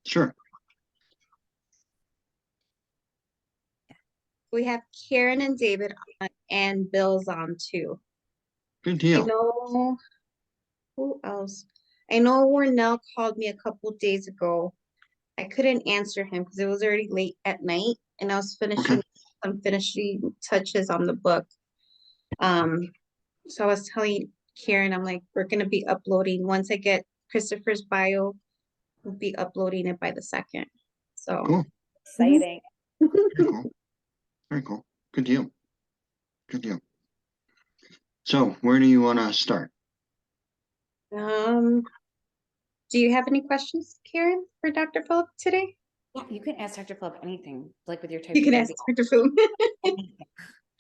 Sure. We have Karen and David on, and Bill's on too. Good I deal. know who else. I know Warnell called me a couple days ago. I couldn't answer him because it was already late at night and I was finishing some finishing touches on the book. So I was telling Karen, I'm like, we're gonna be uploading once I get Christopher's bio, we'll be uploading it by the 2nd. So Cool. Exciting. Very cool. Very cool. Good deal. Good deal. So where do you want to start? Do you have any questions, Karen, for Dr. Phillip today? Yeah, you can ask Dr. Phillip anything, like with your type You can 2 ask diabetes. Dr. Phillip.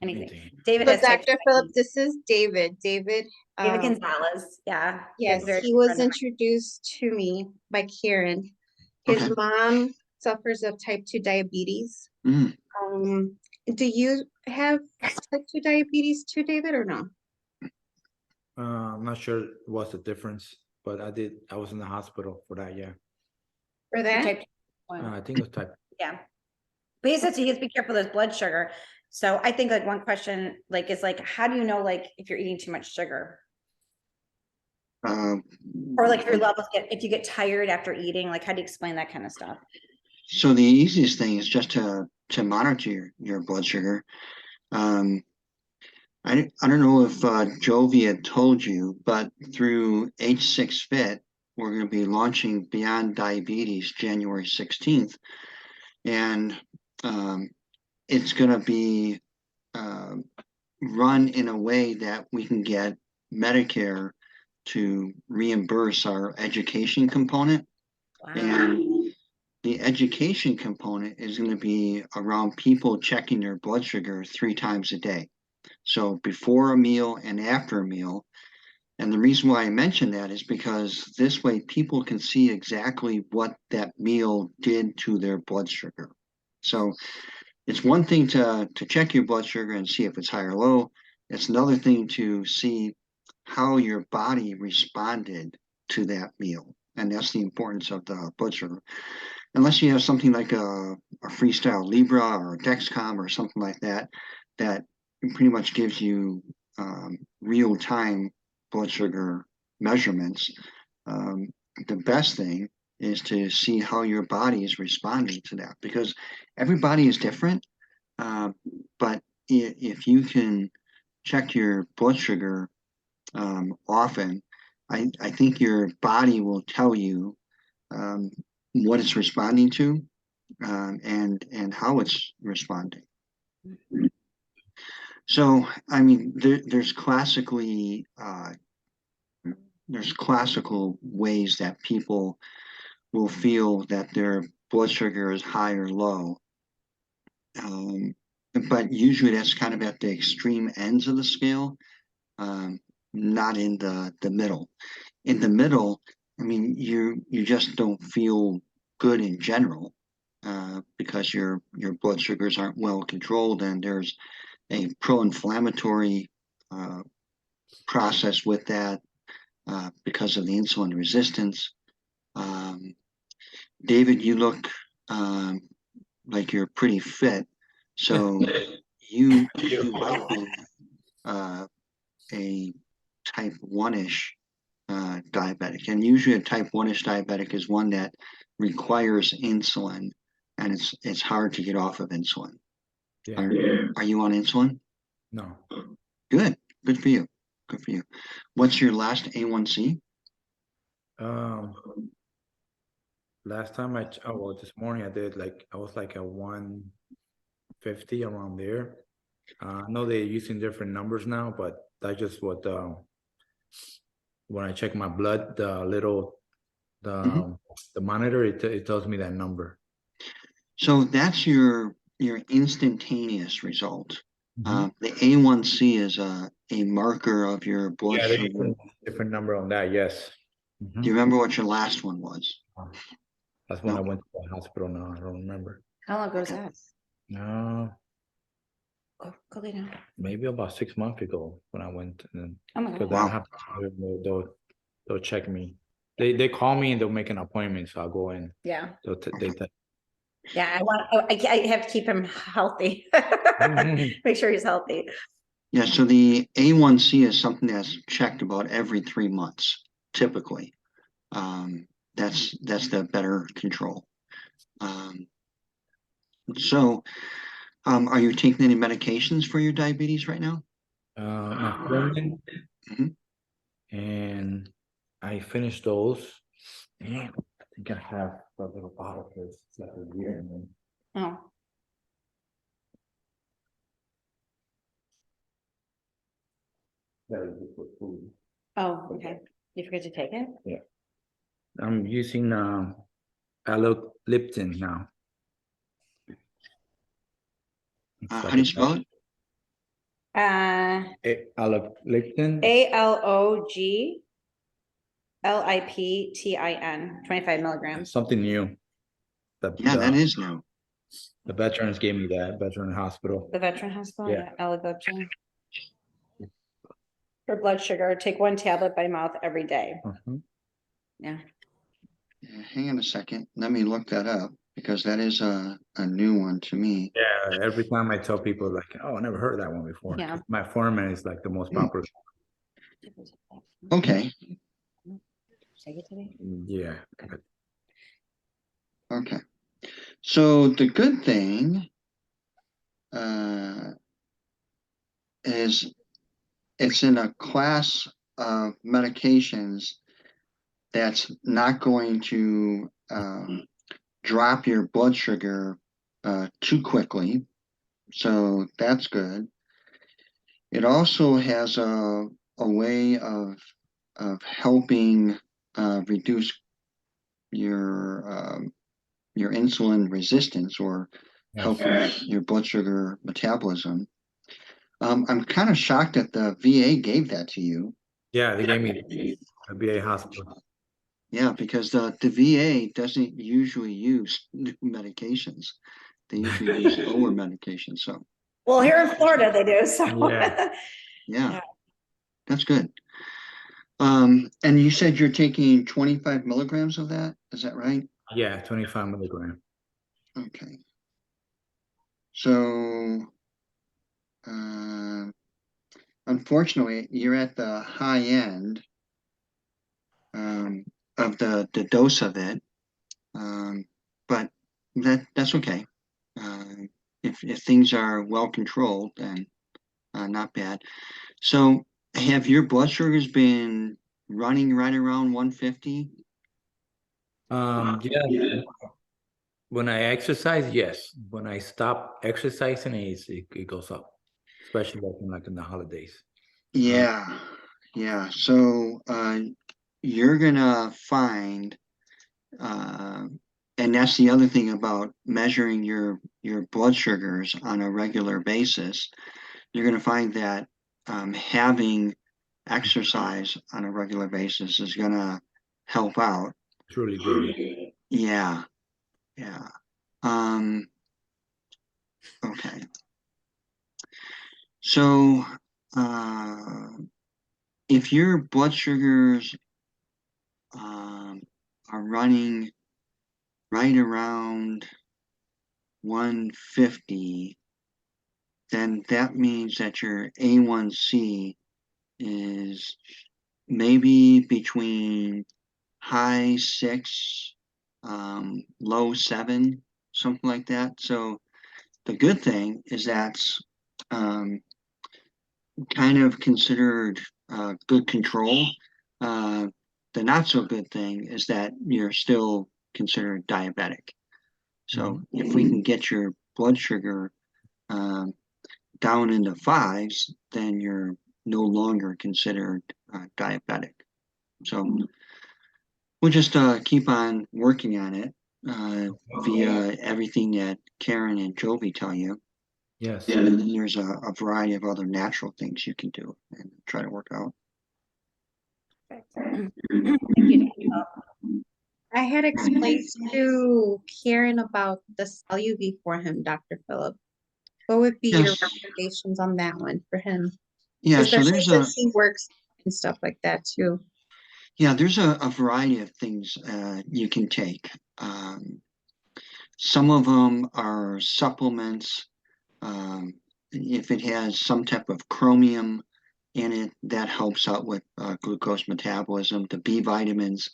Anything. David So has type 2 Dr. Phillip, diabetes. this is David. David Gonzalez. Yeah. yes, Very he was friend of mine. introduced to me by Karen. His Okay. mom suffers of type 2 diabetes. Mm. Do you have type 2 diabetes too, David, or no? I'm not sure what's the difference, but I was in the hospital for that, yeah. For For that? type 2. I think it was type. Yeah. But he says he has to be careful with his blood sugar. So I think like one question like is like, how do you know like if you're eating too much sugar? Or like if your levels if you get tired after eating, like how do you explain that kind of stuff? So the easiest thing is just to monitor your blood sugar. I don't know if Jovi had told you, but through H6 Fit, we're going to be launching Beyond Diabetes January 16th. And it's going to be run in a way that we can get Medicare to reimburse our education component. Wow. And the education component is going to be around people checking their blood sugar 3 times a day. So before a meal and after a meal. And the reason why I mention that is because this way people can see exactly what that meal did to their blood sugar. So it's one thing to check your blood sugar and see if it's high or low. It's another thing to see how your body responded to that meal. And that's the importance of the blood sugar. Unless you have something like a Freestyle Libra or a Dexcom or something like that, that pretty much gives you real-time blood sugar measurements. The best thing is to see how your body is responding to that, because everybody is different. But if you can check your blood sugar often, I think your body will tell you what it's responding to and how it's responding. So, I mean, there's classical ways that people will feel that their blood sugar is high or low. But usually that's kind of at the extreme ends of the scale, not in the middle. In the middle, I mean, you just don't feel good in general because your blood sugars aren't well controlled, and there's a pro-inflammatory process with that because of the insulin resistance. David, you look like you're pretty fit, so you might be a type 1-ish diabetic. And usually a type 1-ish diabetic is one that requires insulin, and it's hard to get off of insulin. Yeah. Are you on insulin? No. Good. Good for you. Good for you. What's your last A1C? Last time well, this morning I was like a 150 around there. I know they're using different numbers now, but that's just what when I check my blood, the monitor, it tells me that number. So that's your instantaneous result. The A1C is a marker of your blood sugar. Different number on that, yes. Do you remember what your last one was? That's when I went to the hospital. Now I don't remember. How long ago was that? No, Go lay down. maybe about 6 months ago when I went. And Oh my because God. I have they'll check me. They call me and they'll make an appointment, so I'll go in. Yeah. They Yeah, I have to keep him healthy. Make sure he's healthy. Yeah, so the A1C is something that's checked about every 3 months, typically. That's the better control. So, are you taking any medications for your diabetes right now? metformin, Mhm. and I finished those. And I think I have a little bottle for it's like a year. And then Oh, that was just with food. oh, okay. You forget to take it? Yeah. I'm using Lipton now. It's How like do you spell it? Lipton. ALOGLIPTIN, 25 milligrams. Something new. Yeah, that is new. The veterans gave me that, veteran hospital. The Veteran Hospital, Yeah. yeah, Aligotin. For blood sugar, take 1 tablet by mouth every day. Yeah. Yeah, hang on a second. Let me look that up because that is a new one to me. Yeah, every time I tell people like, oh, I never heard of that one before. Yeah. My foreman is like the most popular. Okay, Take it today? Yeah. okay. So the good thing is it's in a class of medications that's not going to drop your blood sugar too quickly. So that's good. It also has a way of helping reduce your insulin resistance or help your blood sugar metabolism. I'm kind of shocked that the VA gave that to you. Yeah, they gave me a VA hospital. Yeah, because the VA doesn't usually use new medications. They usually use lower medications. So Well, here in Florida, they do, so. Yeah. yeah, that's good. And you said you're taking 25 milligrams of that. Is that right? Yeah, 25 milligram. Okay. So, uh, unfortunately, you're at the high end of the dose of it, but that's okay. If things are well controlled, then not bad. So, have your blood sugars been running right around 150? Yeah. When I exercise, yes. When I stop exercising, it goes up, especially like in the holidays. Yeah, yeah. So, you're gonna find, uh, and that's the other thing about measuring your blood sugars on a regular basis. You're gonna find that having exercise on a regular basis is gonna help out. It's really good. Yeah, yeah. Um, okay. So, uh, if your blood sugars are running right around 150, then that means that your A1C is maybe between high 6, low 7, something like that. So the good thing is that's um, kind of considered good control. Uh, the not so good thing is that you're still considered diabetic. So if we can get your blood sugar um, down into 5s, then you're no longer considered diabetic. So we'll just keep on working on it via everything that Karen and Jovi tell you. Yes. And then there's a variety of other natural things you can do and try to work out. Thank you. I had explained to Karen about the cell UV for him, Dr. Phillip. What would be your Yes. recommendations on that one for him? Yeah, so Especially there's since he works and stuff like that too. Yeah, there's a variety of things you can take. Some of them are supplements. Um, if it has some type of chromium in it, that helps out with glucose metabolism. The B vitamins,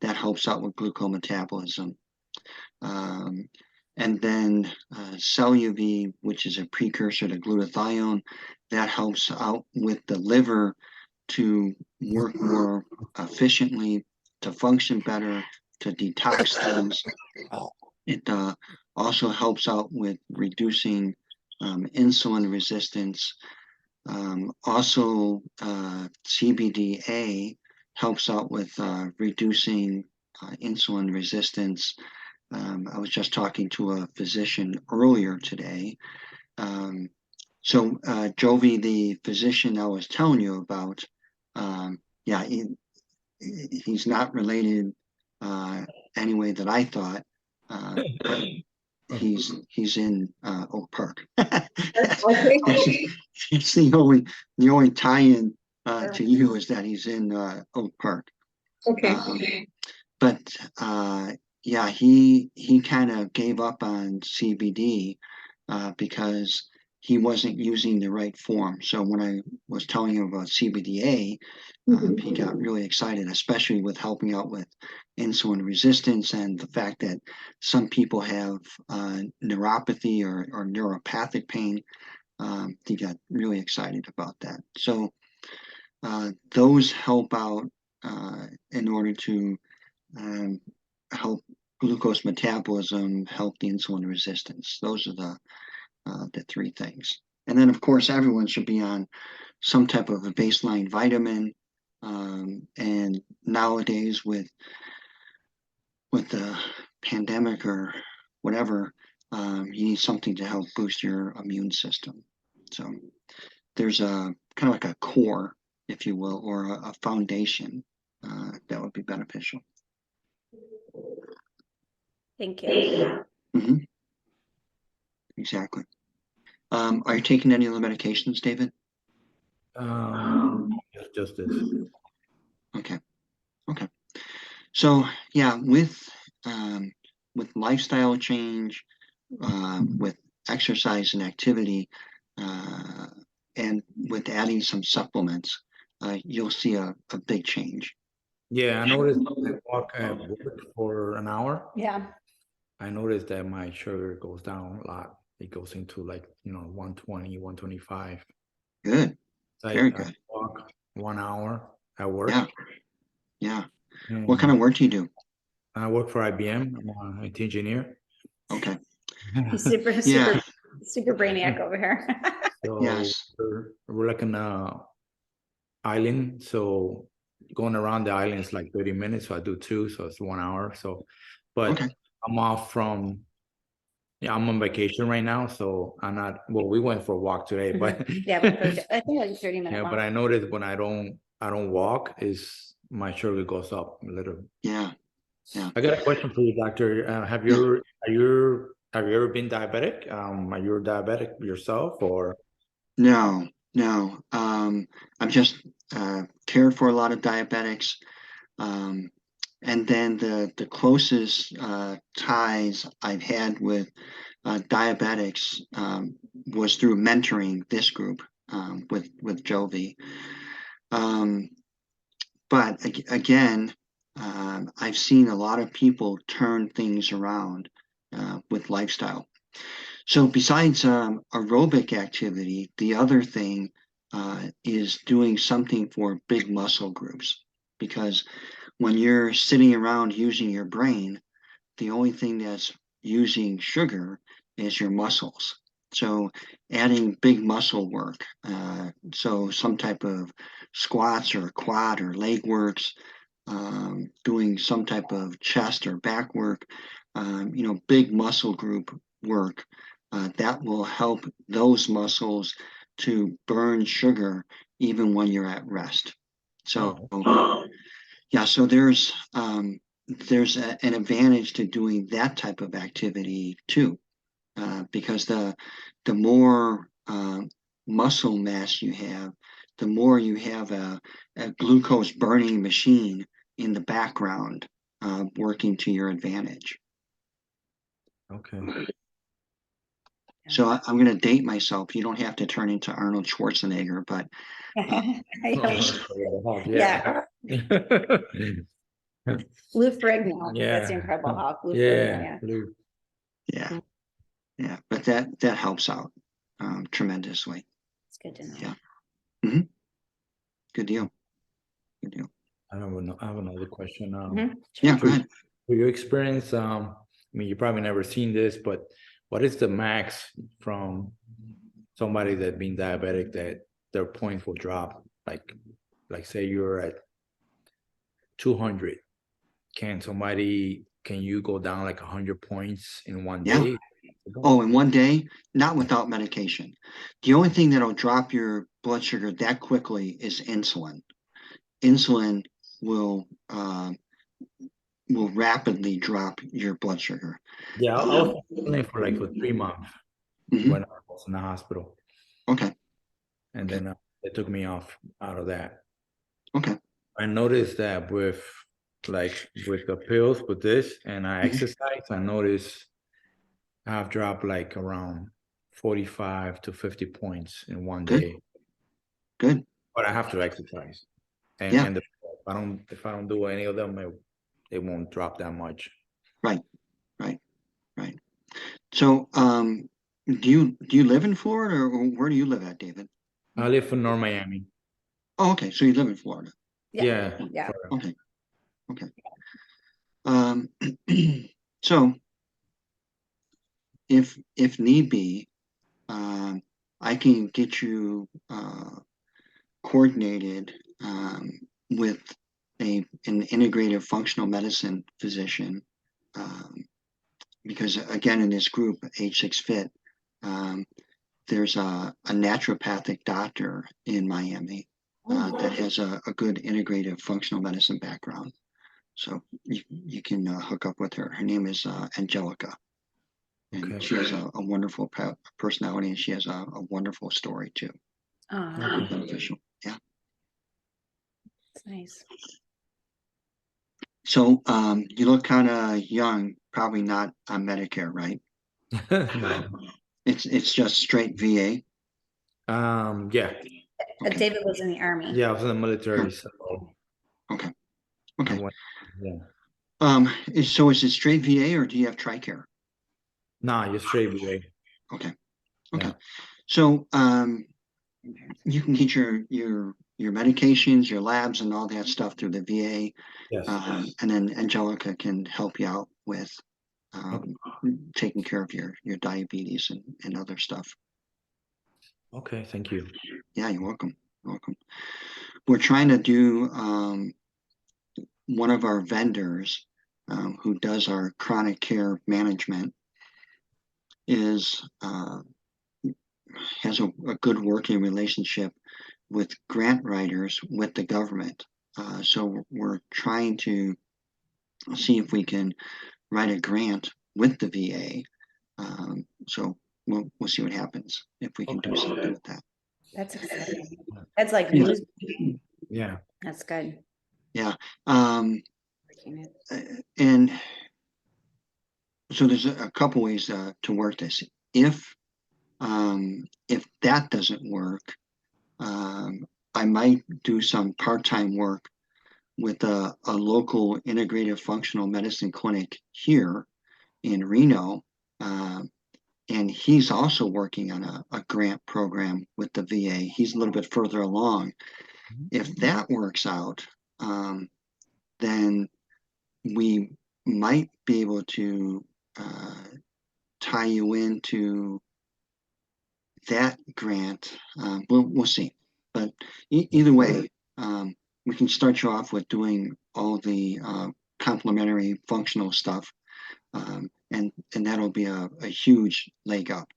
that helps out with glucose metabolism. Um, and then CellUV, which is a precursor to glutathione, that helps out with the liver to work more efficiently, to function better, to detox things. It also helps out with reducing insulin resistance. Also, CBDA helps out with reducing insulin resistance. I was just talking to a physician earlier today. Um, Jovi, the physician I was telling you about, yeah, he's not related anyway that I thought. But he's in Oak Park. Okay. It's the only tie-in Sure. to you is that he's in Oak Park. Okay. But yeah, he kind of gave up on CBD because he wasn't using the right form. So when I was telling him about CBDA, he got really excited, especially with helping out with insulin resistance and the fact that some people have neuropathy or neuropathic pain. He got really excited about that. So those help out in order to um, help glucose metabolism, help the insulin resistance. Those are the three things. And then, of course, everyone should be on some type of a baseline vitamin. And nowadays, with the pandemic or whatever, you need something to help boost your immune system. So there's a kind of like a core, if you will, or a foundation that would be beneficial. Thank you. Hmm. Exactly. Are you taking any of the medications, David? Just this. Okay. Okay. So yeah, with lifestyle change, with exercise and activity, uh, and with adding some supplements, you'll see a big change. Yeah, I noticed I walk at work for an hour. Yeah. I noticed that my sugar goes down a lot. It goes into like, 120, 125. Good. Very I good. walk 1 hour at work. Yeah. Yeah. What And kind of work do you do? I work for IBM. I'm an IT engineer. Okay. He's super, Yeah. super brainiac over here. So Yes. we're like an island. So going around the island is like 30 minutes. So I do two, so it's 1 hour. So, but Okay. I'm off from, yeah, I'm on vacation right now. So I'm not, well, we went for a walk today, but Yeah, but I think like 30-minute yeah, walk. but I noticed when I don't walk is my sugar goes up a little. Yeah. Yeah. I got a question for you, doctor. Yeah. Have you ever been diabetic? Are you diabetic yourself or? No, no. I've just cared for a lot of diabetics. Um, and then the closest ties I've had with diabetics was through mentoring this group with Jovi. Um, but again, I've seen a lot of people turn things around with lifestyle. So besides aerobic activity, the other thing is doing something for big muscle groups. Because when you're sitting around using your brain, the only thing that's using sugar is your muscles. So adding big muscle work, so some type of squats or quad or leg works, doing some type of chest or back work, big muscle group work, that will help those muscles to burn sugar even when you're at rest. So yeah, so there's an advantage to doing that type of activity too, because the more muscle mass you have, the more you have a glucose burning machine in the background, working to your advantage. Okay. So I'm going to date myself. You don't have to turn into Arnold Schwarzenegger, but Yeah. Lou Ferrigno. Yeah. That's the Incredible Hulk. Lou Yeah. Ferrigno, Lou. yeah, yeah. But that helps out tremendously. It's good to know. Yeah. Good deal. Good deal. I have another question. Yeah, go ahead. For your experience, I mean, you probably never seen this, but what is the max from somebody that being diabetic that their points will drop? Like say you're at 200. Can you go down like 100 points in one Yeah. day? Oh, in one day, not without medication. The only thing that'll drop your blood sugar that quickly is insulin. Insulin will rapidly drop your blood sugar. Yeah, I was doing it for 3 months Mhm. when I was in the hospital, Okay. and then they took me out of that. Okay. I noticed that with the pills with this and I exercise, I noticed I've dropped like around 45 to 50 points in one Good. day. Good. But I have to exercise. And Yeah. and if I don't do any of them, it won't drop that much. Right. So, do you live in Florida, or where do you live at, David? I live in North Miami. Oh, okay. So you live in Florida. Yeah. Okay. Okay. So if need be, I can get you coordinated with an integrative functional medicine physician, because again, in this group, H6 Fit, there's a naturopathic doctor in Miami that has a good integrative functional medicine background. So you can hook up with her. Her name is Angelica. And Okay. she has a wonderful personality, and she has a wonderful story too. Oh, Beneficial. Yeah. that's nice. So you look kind of young, probably not on Medicare, right? No. It's just straight VA. Yeah. Okay. David was in the army. Yeah, I was in the military, so Okay. I Okay. went, yeah. So is it straight VA, or do you have TRICARE? Nah, you're straight VA. Okay. Okay. Yeah. So you can get your medications, your labs, and all that stuff through the VA. Yes. And then Angelica can help you out with Okay. taking care of your diabetes and other stuff. Okay, thank you. Yeah, you're welcome. You're welcome. We're trying to do one of our vendors who does our chronic care management has a good working relationship with grant writers with the government. So we're trying to see if we can write a grant with the VA. So we'll see what happens if we can do something with that. That's exciting. That's like Yeah. news. Yeah. That's good. Yeah. And so there's a couple ways to work this. If that doesn't work, I might do some part-time work with a local integrative functional medicine clinic here in Reno. And he's also working on a grant program with the VA. He's a little bit further along. If that works out, then we might be able to tie you into that grant. We'll see. But either way, we can start you off with doing all the complementary functional stuff. And that'll be a huge leg up,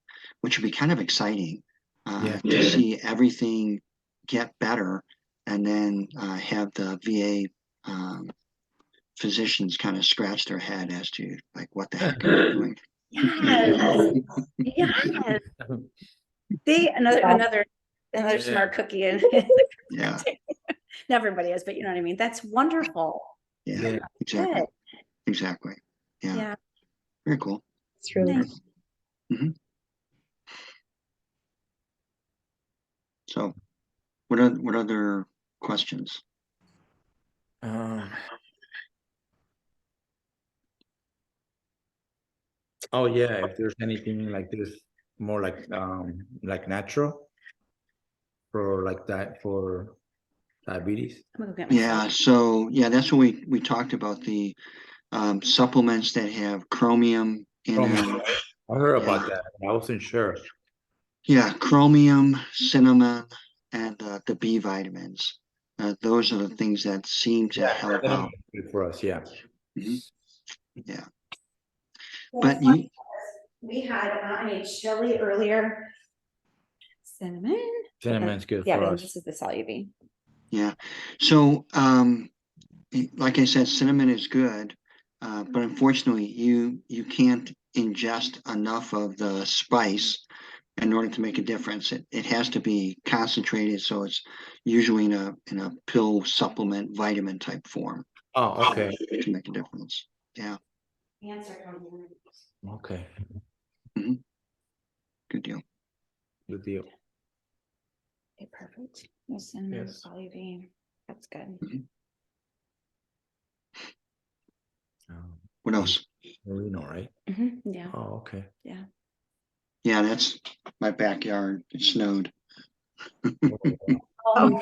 which will be kind of exciting to see everything get better, and then have the VA physicians kind of scratch their head as to like what the heck are you doing. Yes. Yes. See, another smart cookie in Yeah. not everybody is, but you know what I mean. That's wonderful. Yeah, Yeah. exactly. Good. Exactly. Yeah. Yeah. Very cool. It's really Nice. So what other questions? Um, oh yeah, if there's anything like this, more like natural for like that for diabetes. I'm gonna go get my Yeah, cell. so yeah, that's what we talked about, the supplements that have chromium in Chromium, them. right? I heard Yeah. about that. I wasn't sure. Yeah, chromium, cinnamon, and the B vitamins. Those are the things that seem to help Cinnamon out. is good for us, yeah. Mhm. Yeah, Well, it's but funny, we had, I made chili earlier. Cinnamon. but then- Cinnamon's good Yeah, for but then us. this is the soluble. yeah. So like I said, cinnamon is good, but unfortunately, you can't ingest enough of the spice in order to make a difference. It has to be concentrated, so it's usually in a pill supplement vitamin type form Oh, okay. to make a difference. Yeah, Okay. good deal. Good deal. Okay, perfect. No cinnamon, Yes. soluble. That's good. What else? Merino, right? Yeah, Oh, okay. yeah. Yeah, that's my backyard. It snowed. Oh.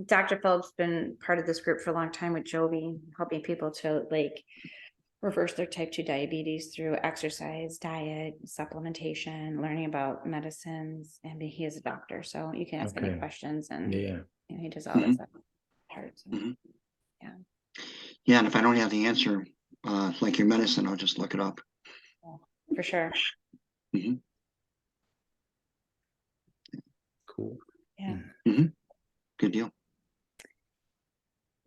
Dr. Phillip's been part of this group for a long time with Jovi, helping people to like reverse their type 2 diabetes through exercise, diet, supplementation, learning about medicines. And he is a doctor, so you can ask any Okay. questions, and Yeah. he does all this part. So, Mhm. yeah. Yeah, and if I don't have the answer, like your medicine, I'll just look it up. For sure. Cool. Yeah. Good deal.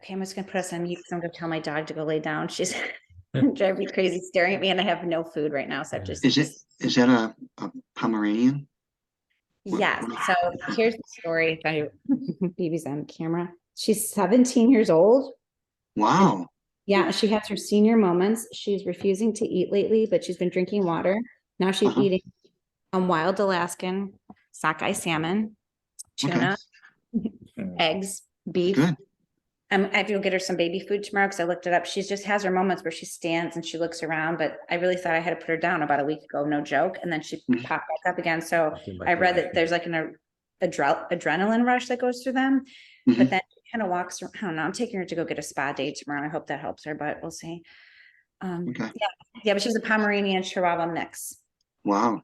Okay, I'm just gonna put us on mute because I'm gonna tell my dog to go lay down. She's driving me crazy, staring at me, and I have no food right now. So I've just Is that a Pomeranian? yes. So here's the story. If I BB's on camera. She's 17 years old. Wow. Yeah, she has her senior moments. She's refusing to eat lately, but she's been drinking water. Now she's eating wild Alaskan sockeye salmon, tuna, eggs, beef. Good. I have to go get her some baby food tomorrow because I looked it up. She just has her moments where she stands and she looks around, but I really thought I had to put her down about a week ago, no joke. And then she popped back up again. So I read that there's like an adrenaline rush that goes through them, but then she kind of walks around. I don't know. I'm taking her to go get a spa day tomorrow. I hope that helps her, but we'll see. Yeah, but she's a Pomeranian Chihuahua mix. Wow.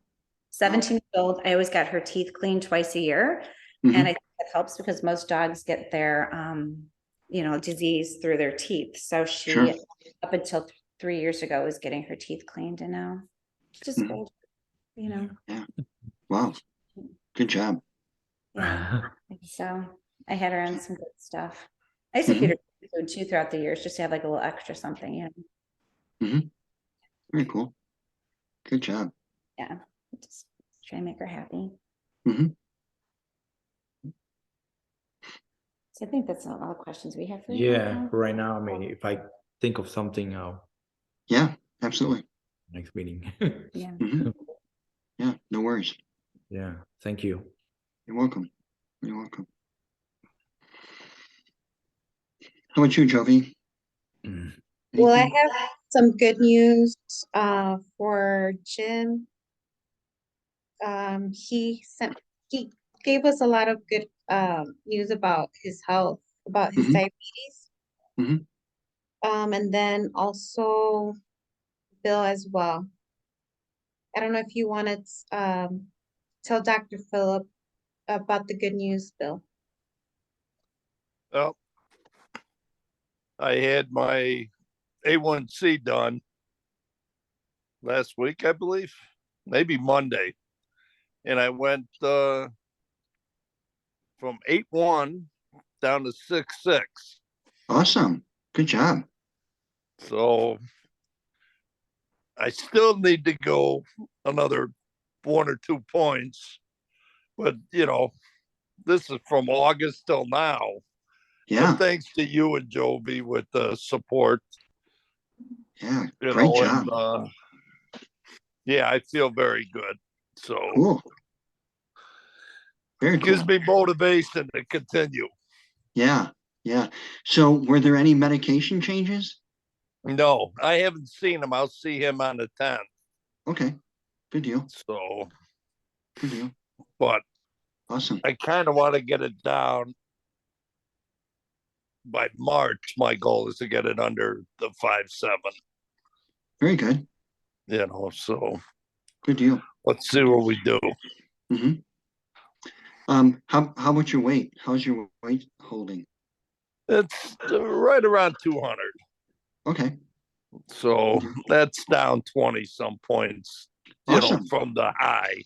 17 years old. I always got her teeth cleaned twice a year. And I think that helps because most dogs get their disease through their teeth. So she up until 3 years ago was getting her teeth cleaned, and now she's just old, Yeah. Wow. Good job. Yeah. So I had her on some good stuff. I used to feed her food too throughout the years, just to have like a little extra something, Very cool. Good job. Yeah. Just try and make her happy. So I think that's all the questions we have for you. Yeah, for right now, I mean, if I think of something, I'll Yeah, absolutely. next meeting. Yeah. Yeah, no worries. Yeah, thank you. You're welcome. You're welcome. How about you, Jovi? Well, I Anything? have some good news for Jim. He gave us a lot of good news about his health, about his diabetes. And then also Bill as well. I don't know if you want to tell Dr. Phillip about the good news, Bill. Well, I had my A1C done last week, I believe, maybe Monday. And I went from 8.1 down to 6.6. Awesome. Good job. So I still need to go another 1 or 2 points, but this is from August till now. Yeah, And thanks to you and Jovi with the support, yeah, you great know, job. and yeah, I feel very good. So Cool. Very gives cool. me motivation to continue. Yeah, yeah. So were there any medication changes? No, I haven't seen him. I'll see him on the 10th. Okay, good deal. So, Good deal. but Awesome. I kind of want to get it down by March. My goal is to get it under the 5.7, Very good. so Good deal. let's see what we do. Mm-hmm. How about your weight? How's your weight holding? It's right around 200. Okay. So that's down 20 some points, Awesome. from the high,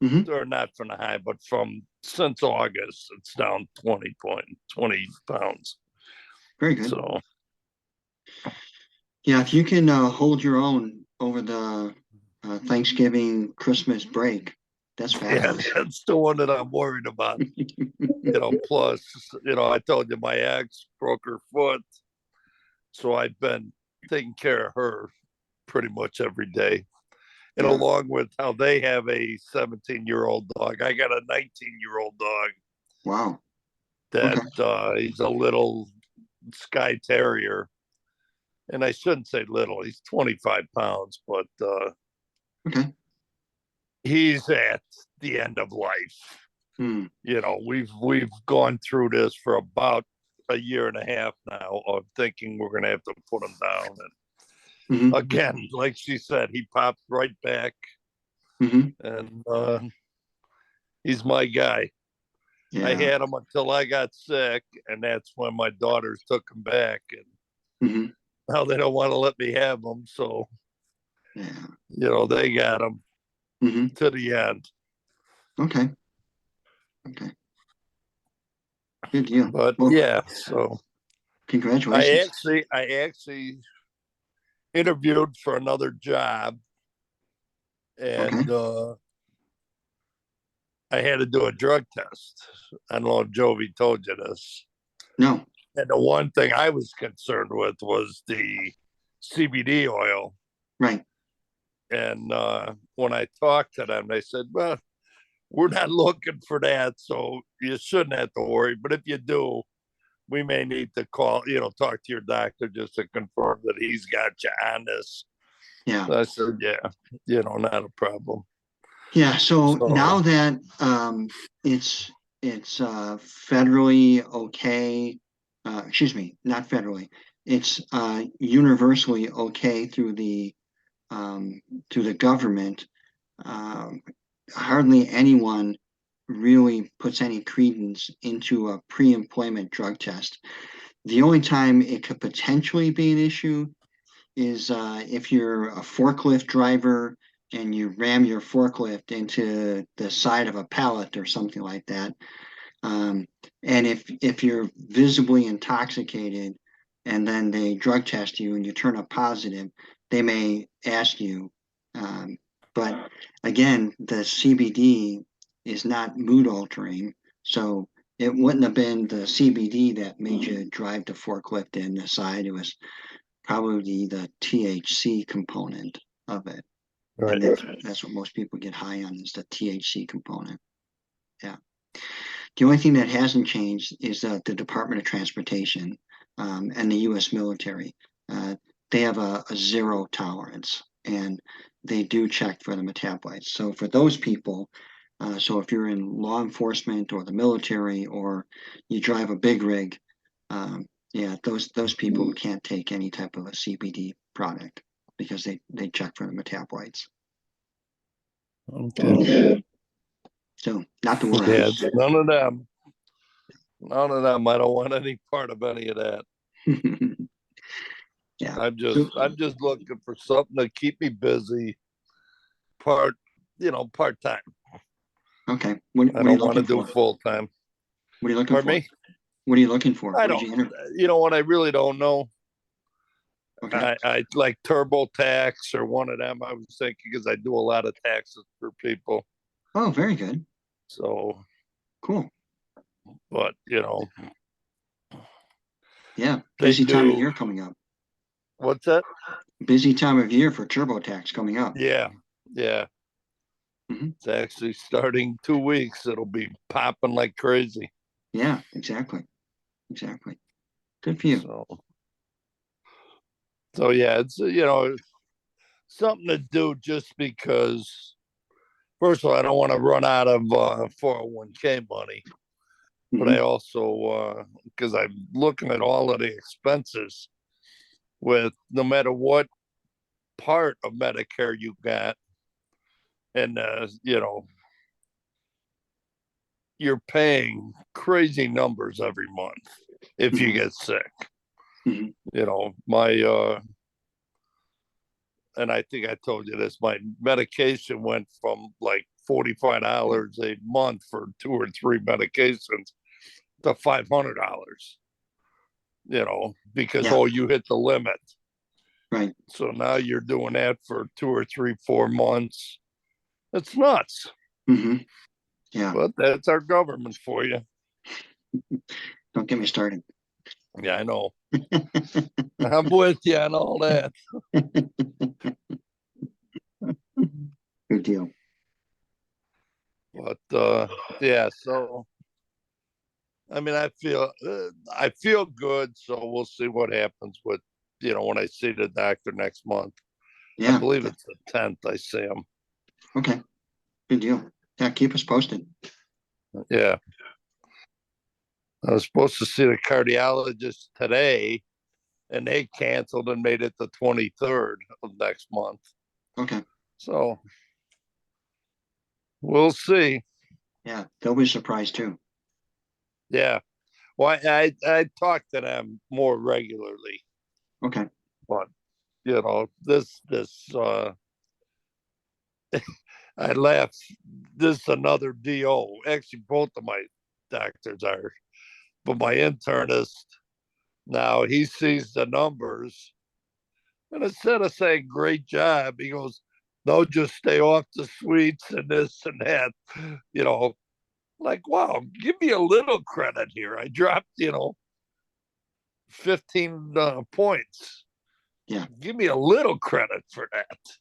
Mm-hmm. or not from the high, but from since August, it's down 20 pounds. Very good. So, Yeah, if you can hold your own over the Thanksgiving, Christmas break, that's yeah, fabulous. that's the one that I'm worried about. Plus, I told you my ex broke her foot. So I've been taking care of her pretty much every day. And Yeah. along with how they have a 17-year-old dog, I got a 19-year-old dog Wow. that Okay. he's a little Skye Terrier. And I shouldn't say little, he's 25 pounds, but Okay. he's at the end of life. Hmm. We've gone through this for about a year and a half now of thinking we're going to have to put him down. And Mm-hmm. again, like she said, he popped right back, Mm-hmm. and he's my guy. I Yeah. had him until I got sick, and that's when my daughters took him back. And Mm-hmm. now they don't want to let me have him, so Yeah. they got him Mm-hmm. to the end. Okay. Okay. Good deal. But Well, yeah, so I congratulations. actually I actually interviewed for another job, Okay. and I had to do a drug test. I don't know if Jovi told you this. No. And the one thing I was concerned with was the CBD oil. Right. And when I talked to them, they said, well, we're not looking for that. So you shouldn't have to worry. But if you do, we may need to call, talk to your doctor just to confirm that he's got you on this. Yeah. So I said, yeah, not a problem. Yeah. So So, now that it's federally okay, excuse me, not federally. It's universally okay through the government. Um, Hardly anyone really puts any credence into a pre-employment drug test. The only time it could potentially be an issue is if you're a forklift driver and you ram your forklift into the side of a pallet or something like that. And if you're visibly intoxicated and then they drug test you and you turn up positive, they may ask you. But again, the CBD is not mood altering, so it wouldn't have been the CBD that made you drive the forklift in the side. It was probably the THC component of it. right. And that's what most people get high on is the THC component. Yeah. The only thing that hasn't changed is the Department of Transportation and the U.S. military. Uh, they have a zero tolerance, and they do check for the metabolites. So for those people, so if you're in law enforcement or the military or you drive a big rig, yeah, those people can't take any type of a CBD product because they check for the metabolites. Okay. So not to worry. Yeah, none of them. None of them. I don't want any part of any of that. Yeah. I'm just looking for something to keep me busy, part time. Okay. I What are you don't want to looking do for? full time. What are you looking Pardon for? me? What are you looking for? I What did don't. you enter? You know what? I really don't know. Okay. I like TurboTax or one of them. I was thinking because I do a lot of taxes for people. Oh, very good. So Cool. but Yeah, they busy time of do. year coming up. What's that? Busy time of year for TurboTax coming up. Yeah, yeah. Mhm. It's actually starting 2 weeks. It'll be popping like crazy. Yeah, exactly. Exactly. Good for you. So yeah, it's something to do just because. First of all, I don't want to run out of 401k money, but I Mhm. also because I'm looking at all of the expenses with no matter what part of Medicare you got, and you're paying crazy numbers every month if you Mhm. get sick. Mhm. My and I think I told you this, my medication went from like $45 a month for 2 or 3 medications to $500, because Yeah, you hit the limit. right. So now you're doing that for 2 or 3, 4 months. It's nuts. Mhm. Yeah. But that's our government for you. Don't get me started. Yeah, I know. I'm with you on all that. Good deal. But yeah, so I mean, I feel good. So we'll see what happens with when I see the doctor next month. I Yeah. believe it's the 10th. I see him. Okay. Good deal. Yeah, keep us posted. Yeah, I was supposed to see the cardiologist today, and they canceled and made it the 23rd of next month. Okay. So we'll see. Yeah, they'll be surprised too. Yeah. Well, I talk to them more regularly, Okay. but this I laugh. This is another DO. Actually, both of my doctors are, but my internist now he sees the numbers, and instead of saying "great job," he goes, "No, just stay off the sweets and this and that." You know, like wow, give me a little credit here. I dropped 15 points. Yeah. Give me a little credit for that.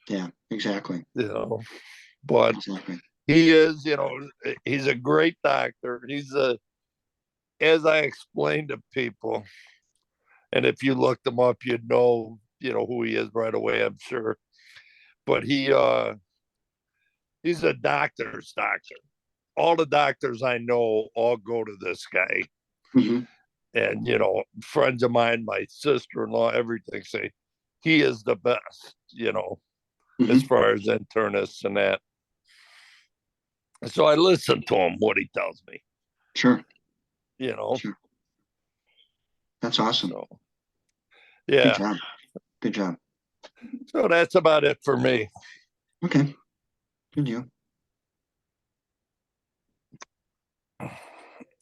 Yeah, exactly. But Exactly. he is, he's a great doctor. As I explained to people, and if you looked him up, you'd know who he is right away, I'm sure. But he's a doctor's doctor. All the doctors I know all go to this guy. Mhm. And, friends of mine, my sister-in-law, everything say he is the best, as Mhm. far as internists and that. So I listen to him, what he tells me, Sure. you know. Sure. That's awesome. So Good yeah. job. Good job. So that's about it for me. Okay. Good deal.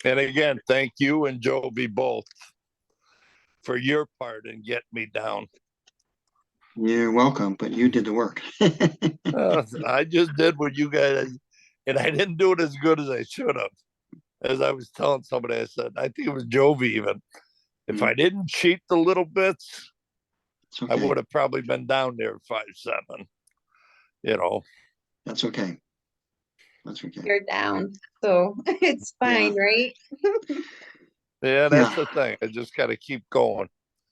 And again, thank you and Joby both for your part in getting me down. You're welcome, but you did the work. I just did what you guys, and I didn't do it as good as I should have. As I was telling somebody, I said, I think it was Jovi even. If I didn't cheat the little bits, It's I okay. would have probably been down there 5'7". That's okay. That's okay. You're down, so it's fine, right? Yeah, Yeah. that's the thing. I just got to keep going.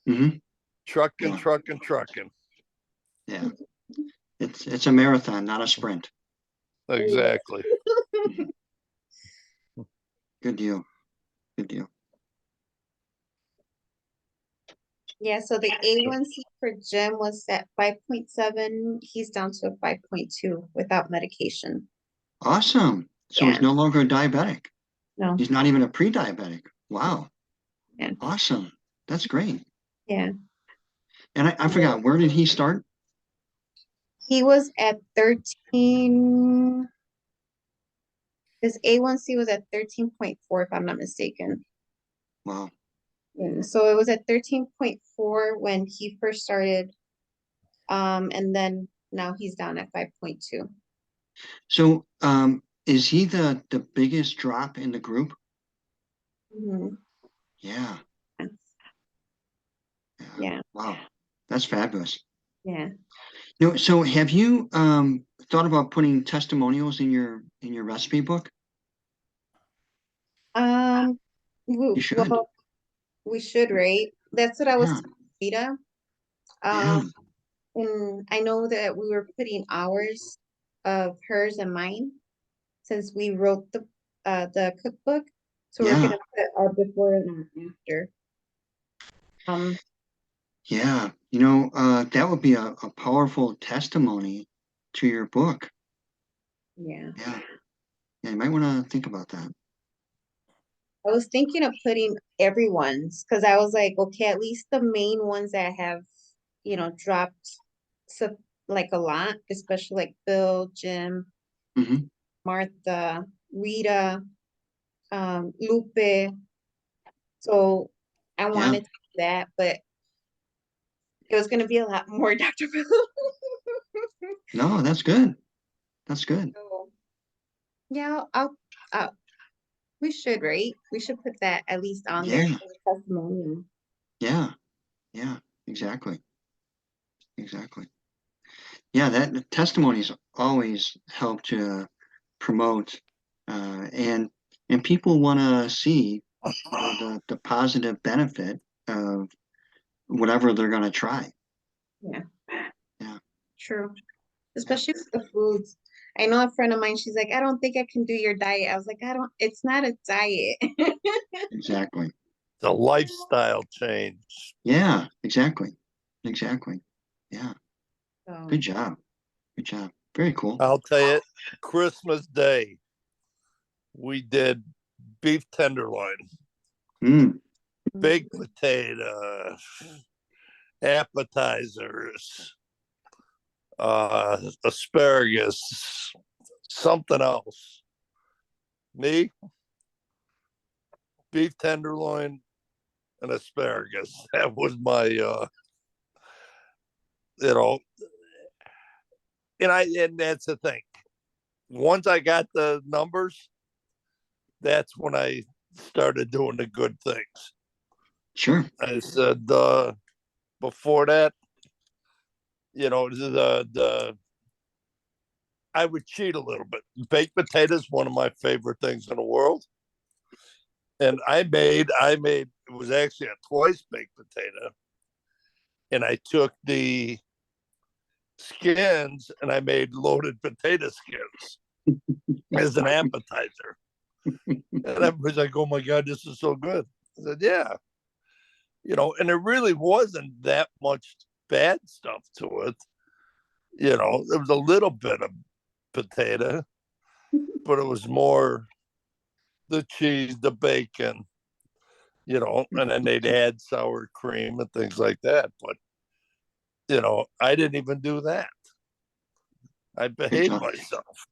Hmm. Trucking, Yeah. trucking, trucking. Yeah. It's a marathon, not a sprint. Exactly. Good deal. Good deal. Yeah, so the A1C for Jim was at 5.7. He's down to a 5.2 without medication. Awesome. So he's Yeah, no longer a diabetic. no, He's not even a pre-diabetic. Wow. yeah, Awesome. That's great. yeah. And I forgot, where did he start? He was at 13. His A1C was at 13.4, if I'm not mistaken. Wow. Yeah, so it was at 13.4 when he first started. And then now he's down at 5.2. So is he the biggest drop in the group? Mhm. Yeah. Yeah. Wow. That's fabulous. Yeah. So have you thought about putting testimonials in your recipe book? Um, You should. well, we should, right? That's what I was Yeah. telling Rita. Yeah. And I know that we were putting hours of hers and mine since we wrote the cookbook. So we're Yeah. gonna put our before and our after. Um, Yeah. That would be a powerful testimony to your book. yeah. Yeah. Yeah, you might want to think about that. I was thinking of putting everyone's because I was like, okay, at least the main ones that have, dropped so like a lot, especially like Bill, Jim, Hmm. Martha, Rita, Lupe. So I Yeah. wanted to do that, but it was gonna be a lot more, Dr. Phil. No, that's good. That's good. So yeah, we should, right? We should put that at least on there Yeah. for the testimonial. Yeah. Yeah. Exactly. Exactly. Yeah, that testimonies always help to promote and people want to see the positive benefit of whatever they're going to try. Yeah, Yeah. true. Yeah. Especially with the foods. I know a friend of mine, she's like, I don't think I can do your diet. I was like, it's not a diet. Exactly. The lifestyle change. Yeah, exactly. Exactly. Yeah. So, Good job. Good job. Very cool. I'll tell you, Christmas Day, we did beef tenderloin, Mm, baked potato, appetizers, asparagus, something else. Me, beef tenderloin, and asparagus. That was my, you know, and that's the thing. Once I got the numbers, that's when I started doing the good things. sure. I said, before that, the I would cheat a little bit. Baked potatoes, one of my favorite things in the world. And I made it was actually a twice baked potato. And I took the skins and I made loaded potato skins as an appetizer. And everybody's like, oh my God, this is so good. I said, yeah. And it really wasn't that much bad stuff to it. There was a little bit of potato, but it was more the cheese, the bacon, and then they'd add sour cream and things like that. But, I didn't even do that. I Good behaved job. myself.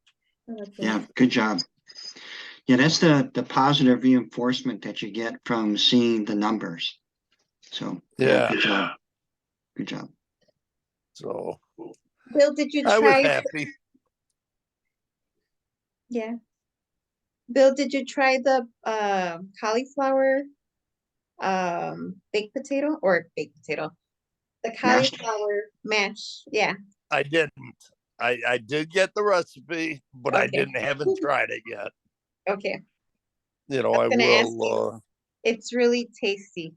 Yeah, good job. Yeah, that's the positive reinforcement that you get from seeing the numbers. So yeah, Yeah. good job. Good job. So Bill, did you I was try? happy. Yeah. Bill, did you try the cauliflower baked potato or baked potato? The Master. cauliflower mash. Yeah. I didn't. I did get the recipe, but I Okay. haven't tried it yet. Okay. I was I gonna ask you. will. It's really tasty.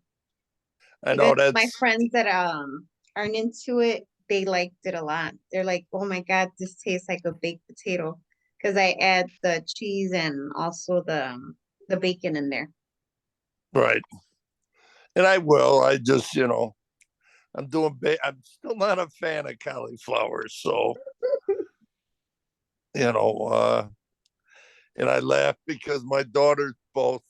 I Even know my that's friends that aren't into it, they liked it a lot. They're like, "Oh my God, this tastes like a baked potato," because I add the cheese and also the bacon in there. right. And I will. I just, I'm doing. I'm still not a fan of cauliflower, so you know. And I laugh because my daughters both.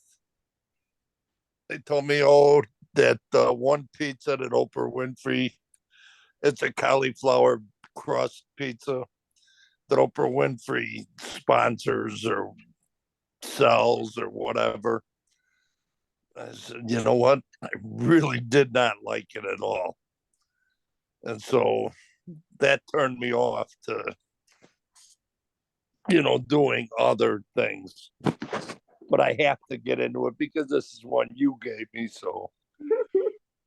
They told me, oh, that one pizza that Oprah Winfrey. It's a cauliflower crust pizza that Oprah Winfrey sponsors or sells or whatever. I said, you know what? I really did not like it at all. And so that turned me off to, doing other things. but I have to get into it because this is one you gave me, so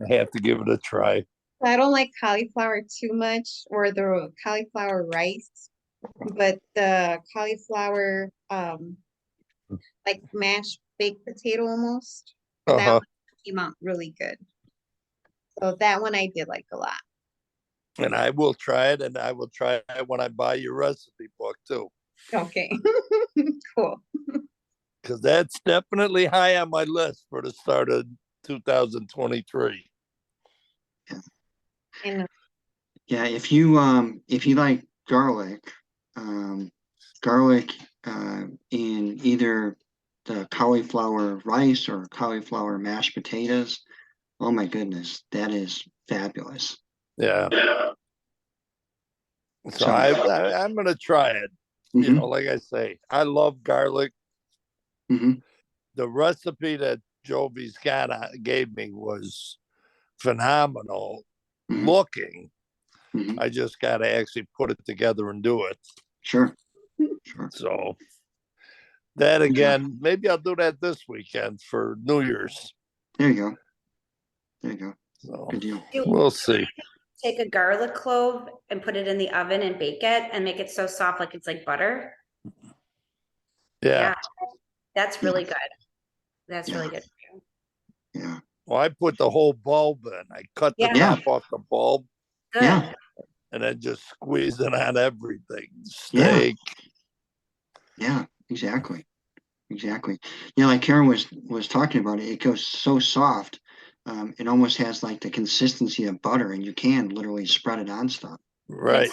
I have to give it a try. I don't like cauliflower too much, or the cauliflower rice, but the cauliflower, like mashed baked potato almost. That Uh-huh. one came out really good. So that one I did like a lot. And I will try it, and I will try it when I buy your recipe book too, Okay. Cool. because that's definitely high on my list for the start of 2023. And Yeah, if you like garlic, um, garlic in either the cauliflower rice or cauliflower mashed potatoes, oh my goodness, that is fabulous. Yeah. So So, I'm gonna try it. You know, mhm, like I say, I love garlic. mhm, The recipe that Jovi's gave me was phenomenal mhm, looking. mhm. I just got to actually put it together and do it. Sure, sure. So that Good job. again, maybe I'll do that this weekend for New Year's. There you go. There you go. So Good deal. we'll see. Take a garlic clove and put it in the oven and bake it and make it so soft like it's like butter. Yeah. That's really good. That's Yeah. really good. Yeah. Well, I put the whole bulb in. I cut the Yeah. top off the bulb Good. Yeah. and then just squeeze it on everything. Yeah. Steak. Yeah. Exactly. Exactly. Yeah, like Karen was talking about it. It goes so soft. It almost has like the consistency of butter, and you can literally spread it on stuff. Right.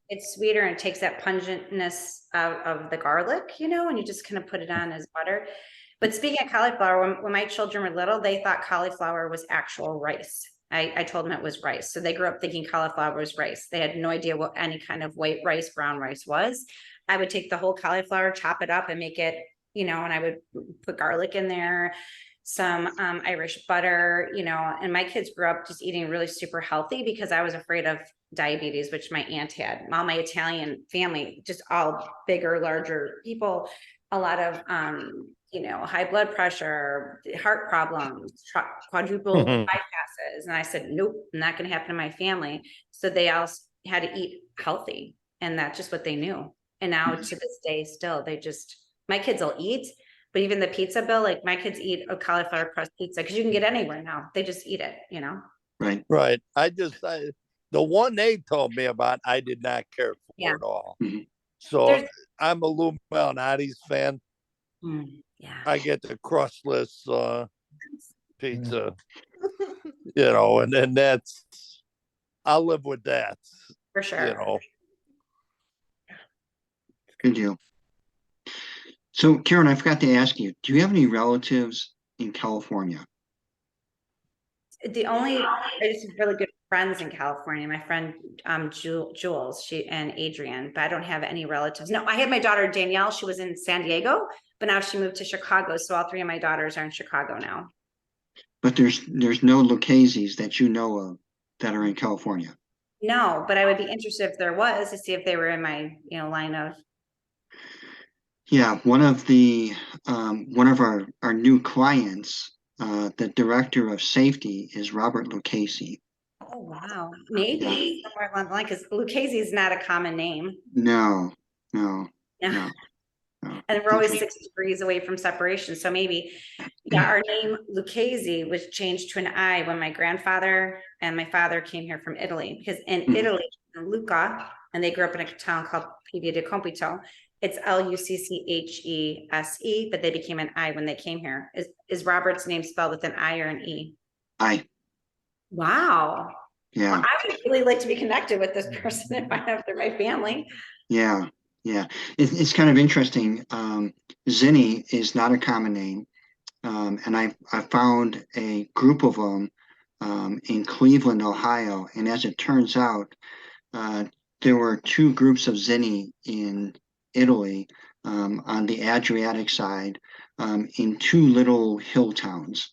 It's sweeter and it takes that pungentness out of the garlic, and you just kind of put it on as butter. But speaking of cauliflower, when my children were little, they thought cauliflower was actual rice. I told them it was rice. So they grew up thinking cauliflower was rice. They had no idea what any kind of white rice, brown rice was. I would take the whole cauliflower, chop it up and make it, and I would put garlic in there, some Irish butter, and my kids grew up just eating really super healthy because I was afraid of diabetes, which my aunt had. All my Italian family, just all bigger, larger people, a lot of high blood pressure, heart problems, quadruple bypasses. And I said, nope, not going to happen to my family. So they all had to eat healthy, and that's just what they knew. And now to this day, still, my kids will eat, but even the pizza bill, like my kids eat a cauliflower crust pizza because you can get anywhere now. They just eat it, Right. Right. The one they told me about, I did not care for Yeah. at all. Mhm. So I'm a Lou Malnati's fan. Yeah. I get the crustless pizza, and then I'll live with that. For sure. Good deal. So, Karen, I forgot to ask you, do you have any relatives in California? I just have really good friends in California. My friend Jules, she and Adrian, but I don't have any relatives. No, I had my daughter Danielle. She was in San Diego, but now she moved to Chicago. So all three of my daughters are in Chicago now. But there's no Lucchese's that you know of that are in California. No, but I would be interested if there was, to see if they were in my line of. Yeah, one of our new clients, the director of safety is Robert Lucchese. Oh wow, maybe Yeah. somewhere along the line, because Lucchese is not a common name. No, no, No. no, no. And we're always 6 degrees away from separation. So maybe, our name Lucchese was changed to an I when my grandfather and my father came here from Italy, because in Italy, in Lucca, and they grew up in a town called Pivia di Compito. It's Lucchese, but they became an I when they came here. Is Robert's name spelled with an I or an E? I. Wow. Yeah. Well, I would really like to be connected with this person and find out if they're my family. Yeah. Yeah. It's kind of interesting. Zinni is not a common name. And I found a group of them in Cleveland, Ohio. And as it turns out, there were two groups of Zinni in Italy on the Adriatic side in two little hill towns.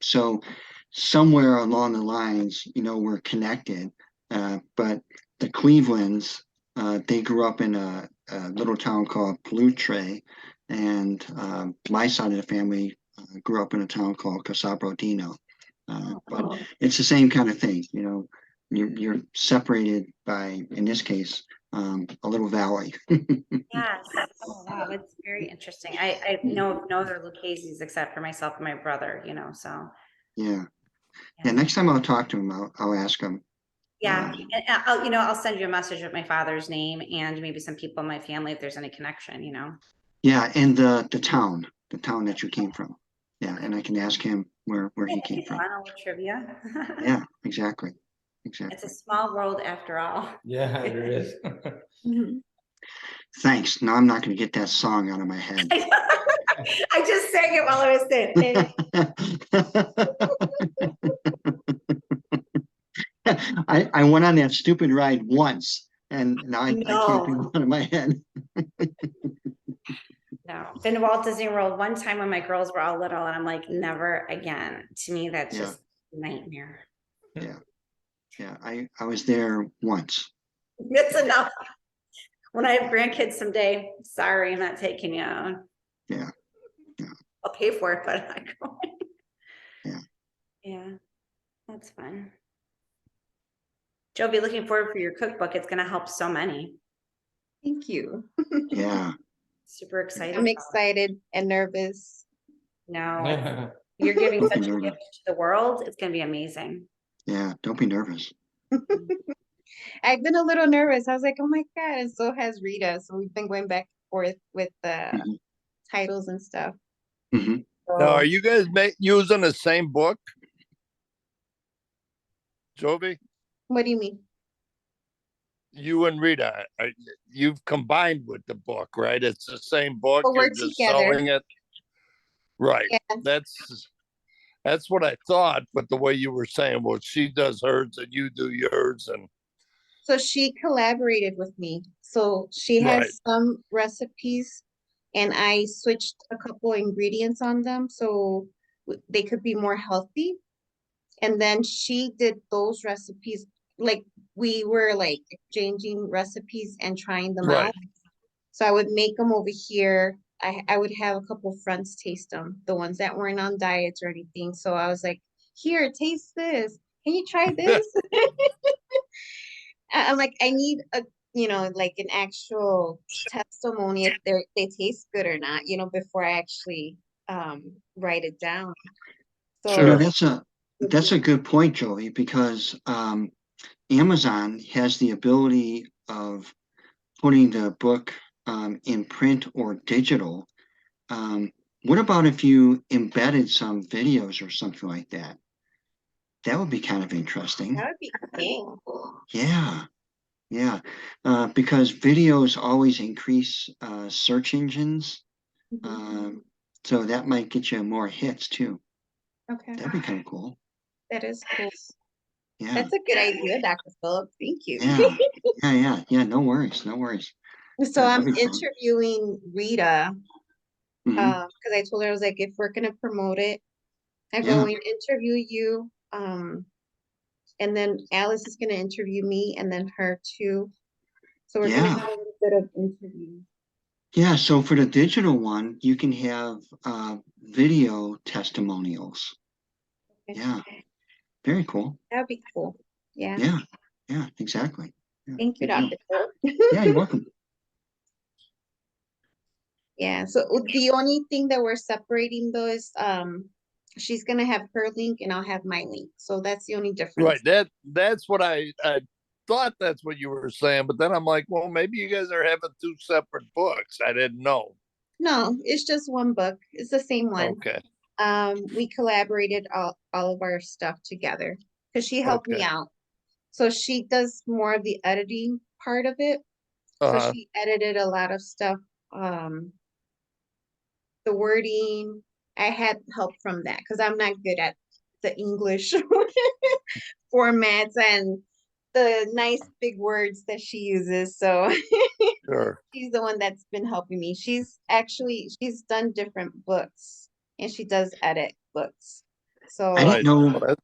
So somewhere along the lines, we're connected. But the Clevelands, they grew up in a little town called Pelutre, and my side of the family grew up in a town called Casabrodino. But it's the same kind of thing, you know. You're separated by, in this case, a little valley. Yes. Oh, wow. It's very interesting. I know no other Lucchese's except for myself and my brother, you know, so. Yeah. Yeah. Yeah. Next time I'll talk to him, I'll ask him. Yeah, and I'll, you know, I'll send you a message with my father's name and maybe some people in my family if there's any connection, you know. Yeah, and the town that you came from. Yeah, and I can ask him where Yeah, he that'd came be from. fun, a little trivia. Yeah, exactly. It's a Exactly. small world after all. Yeah, it is. Mhm. Thanks. Now I'm not going to get that song out of my head. I just sang it while I was saying. I went on that stupid ride once, and now I can't get it No, out of my head. no. Been to Walt Disney World one time when my girls were all little, and I'm like, never again. To me, that's Yeah. just a nightmare. Yeah, yeah. I was there once. It's enough. When I have grandkids someday, sorry, I'm not taking you. Yeah, I'll pay for it, but I'm not going. yeah. Yeah, that's fun. Joe, be looking forward for your cookbook. It's going to help so many. Thank you. Yeah. Super excited. I'm excited and nervous. No, you're giving Don't such be a nervous. gift to the world. It's going to be amazing. Yeah, don't be nervous. I've been a little nervous. I was like, oh my God, and so has Rita. So we've been going back and forth with the Hmm. titles and stuff. Hmm. Now, So are you guys using the same book, Jovi? what do you mean? You and Rita, you've combined with the book, right? It's the same book. Oh, You're we're just together. selling it, right? Yeah. That's what I thought. But the way you were saying, well, she does hers and you do yours, and So she collaborated with me. So she right, has some recipes and I switched a couple ingredients on them so they could be more healthy. And then she did those recipes, like we were like exchanging recipes and trying them right. out. So I would make them over here. I would have a couple friends taste them, the ones that weren't on diets or anything. So I was like, here, taste this. Can you try this? I'm like, I need a, like an actual testimony if they taste good or not, before I actually write it down. You know, So Sure. that's a good point, Joey, because Amazon has the ability of putting the book in print or digital. What about if you embedded some videos or something like that? That would be kind of interesting. that would be king. Yeah, yeah. Because videos always increase search engines. Um, so that might get you more hits too. Okay, That'd be kind of cool. that is cool. Yeah, That's a good idea, Dr. Phillip. Thank you. yeah, yeah. No worries, no worries. So Yeah, I'm that'd be fun. interviewing Rita, Hmm. because I told her I was like, if we're gonna promote it, I'm Yeah, going to interview you, and then Alice is gonna interview me, and then her too. So we're gonna yeah, have a little bit of interview. yeah. So for the digital one, you can have video testimonials. Yeah, very cool. That'd be cool. Yeah. Yeah, yeah, exactly. Yeah, Thank you, good deal. Dr. Phil. Yeah, you're welcome. Yeah. So the only thing that we're separating though is she's gonna have her link and I'll have my link. So that's the only Right. difference. That's what I thought that's what you were saying, but then I'm like, well, maybe you guys are having two separate books. I didn't know. No, it's just one book. It's the same one. Okay. We collaborated all of our stuff together because she helped me Okay. out. So she does more of the editing part of it. So Uh-huh. she edited a lot of stuff. The wording, I had help from that because I'm not good at the English formats and the nice big words that she uses. So Sure. she's the one that's been helping me. She's done different books and she does edit books. I So didn't Right. know Well,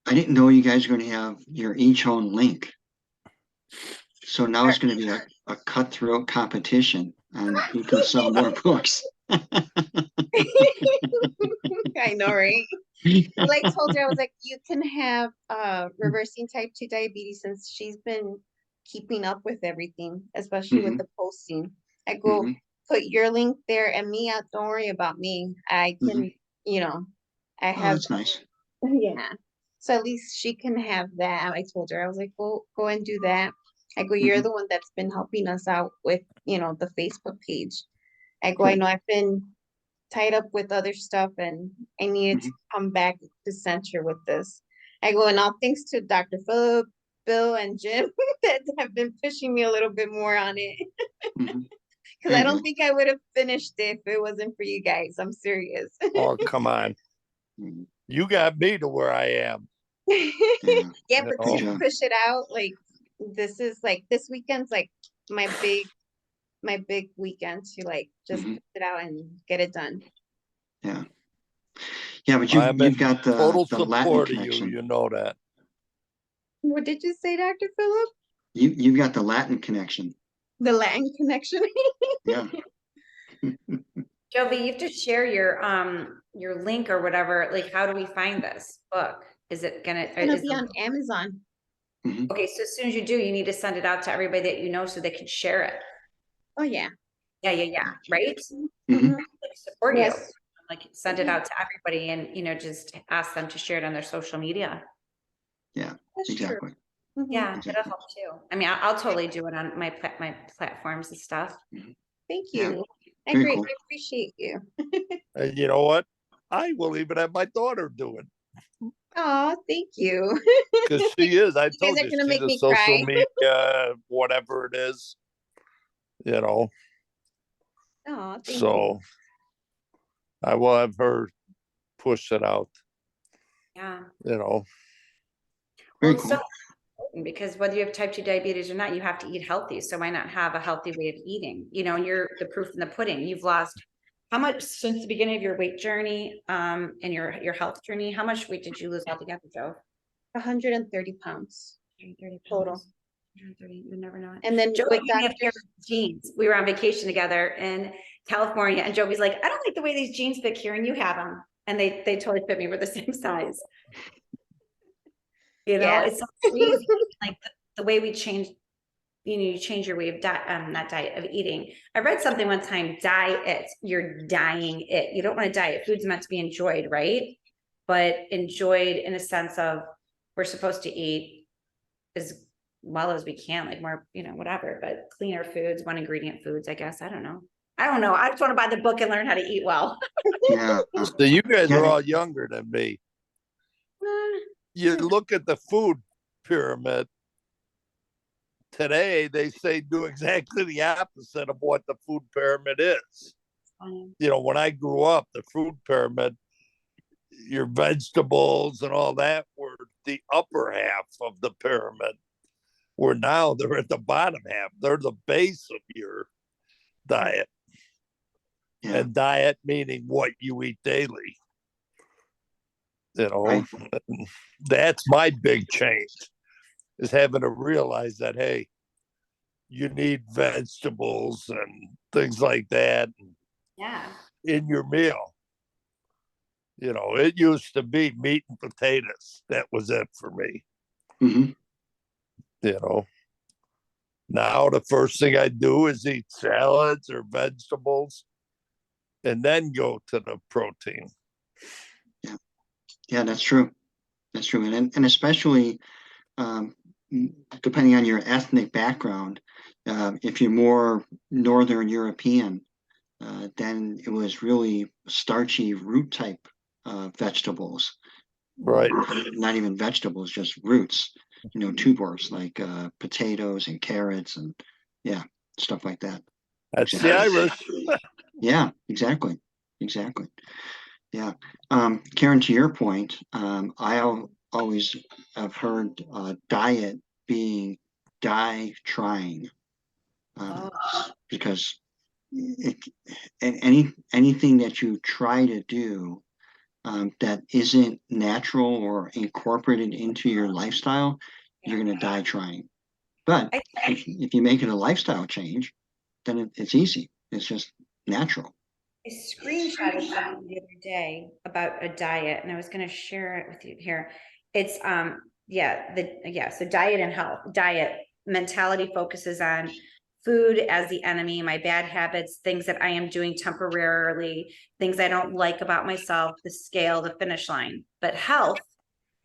I didn't know you guys were going to have your each own link. So now it's going to be a cutthroat competition on who can sell more books. I know, right? Well, I told her, I was like, you can have reversing type 2 diabetes, since she's been keeping up with everything, especially with the posting. I go, put your link there and me out, don't worry about me. I can, you know, I Oh, have, that's nice. yeah. So at least she can have that. I told her, I was like, go and do that. I go, you're the one that's been helping us out with, the Facebook page. I go, I know I've been tied up with other stuff and I needed to come back to center with this. I go, and all thanks to Dr. Phillip, Bill, and Jim that have been pushing me a little bit more on it. Because I don't think I would have finished it if it wasn't for you guys. I'm serious. Oh, come on. You got me to where I am. Yeah, but Oh. to push it out, like this weekend's like my big weekend to like just put it out and get it done. Yeah. Yeah, but I'm you've in got the total Latin support of you. connection. You know that. What did you say, Dr. Phillip? You've got the Latin connection. The Latin connection. Yeah. Jovi, you have to share your link or whatever. Like, how do we find this book? Is it gonna Be on Amazon? Okay, so as soon as you do, you need to send it out to everybody that you know so they can share it. Oh yeah. Yeah. Right? Mhm. Like, support Yes. you. Like, send it out to everybody and just ask them to share it on their social media. Yeah, That's exactly. true. Yeah, it'll help too. I mean, I'll totally do it on my platforms and stuff. Thank Yeah. you. I Very greatly cool. appreciate you. And you know what? I will even have my daughter do it. Oh, thank you. Because she is. I You guys told are you, gonna she's make a me social cry. media, whatever it is. Oh, thank you. So I will have her push it out. Yeah. Very Well, cool. it's so important because whether you have type 2 diabetes or not, you have to eat healthy. So why not have a healthy way of eating? And you're the proof in the pudding. You've lost how much since the beginning of your weight journey, and your health journey? How much weight did you lose altogether, Joe? 130 pounds 130 total. 130, you never know it. And then Joe with gave me a pair of jeans. We were on vacation together in California, and Joey's like, I don't like the way these jeans fit here, and you have them. And they totally fit me. We're the same size. Yeah. It's so crazy. Like the way we change, you change your way of diet, not diet, of eating. I read something one time, diet, you're dying it. You don't want to diet. Food's meant to be enjoyed, right? But enjoyed in a sense of we're supposed to eat as well as we can, like more, whatever, but cleaner foods, one ingredient foods, I guess. I don't know. I just want to buy the book and learn how to eat well. Yeah. So you guys are all younger than me. You look at the food pyramid today, they say do exactly the opposite of what the food pyramid is. When I grew up, the food pyramid, your vegetables and all that were the upper half of the pyramid, where now they're at the bottom half. They're the base of your diet. Yeah. And diet meaning what you eat daily. Right. That's my big change, is having to realize that, hey, you need vegetables and things like that in your meal. It used to be meat and potatoes. That was it for me. Now the first thing I do is eat salads or vegetables and then go to the protein. Yeah, that's true. That's true. And especially depending on your ethnic background, if you're more Northern European, then it was really starchy root type vegetables. Right. Not even vegetables, just roots, tubers like potatoes and carrots and stuff like that. That's the Irish. Yeah, exactly. Yeah. Karen, to your point, I always have heard diet being die trying, because anything that you try to do that isn't natural or incorporated into your lifestyle, you're going to die trying. But I- if you make it a lifestyle change, then it's easy. It's just natural. I screenshotted something the other day about a diet, and I was going to share it with you here. It's so diet and health. Diet mentality focuses on food as the enemy, my bad habits, things that I am doing temporarily, things I don't like about myself, the scale, the finish line. But health,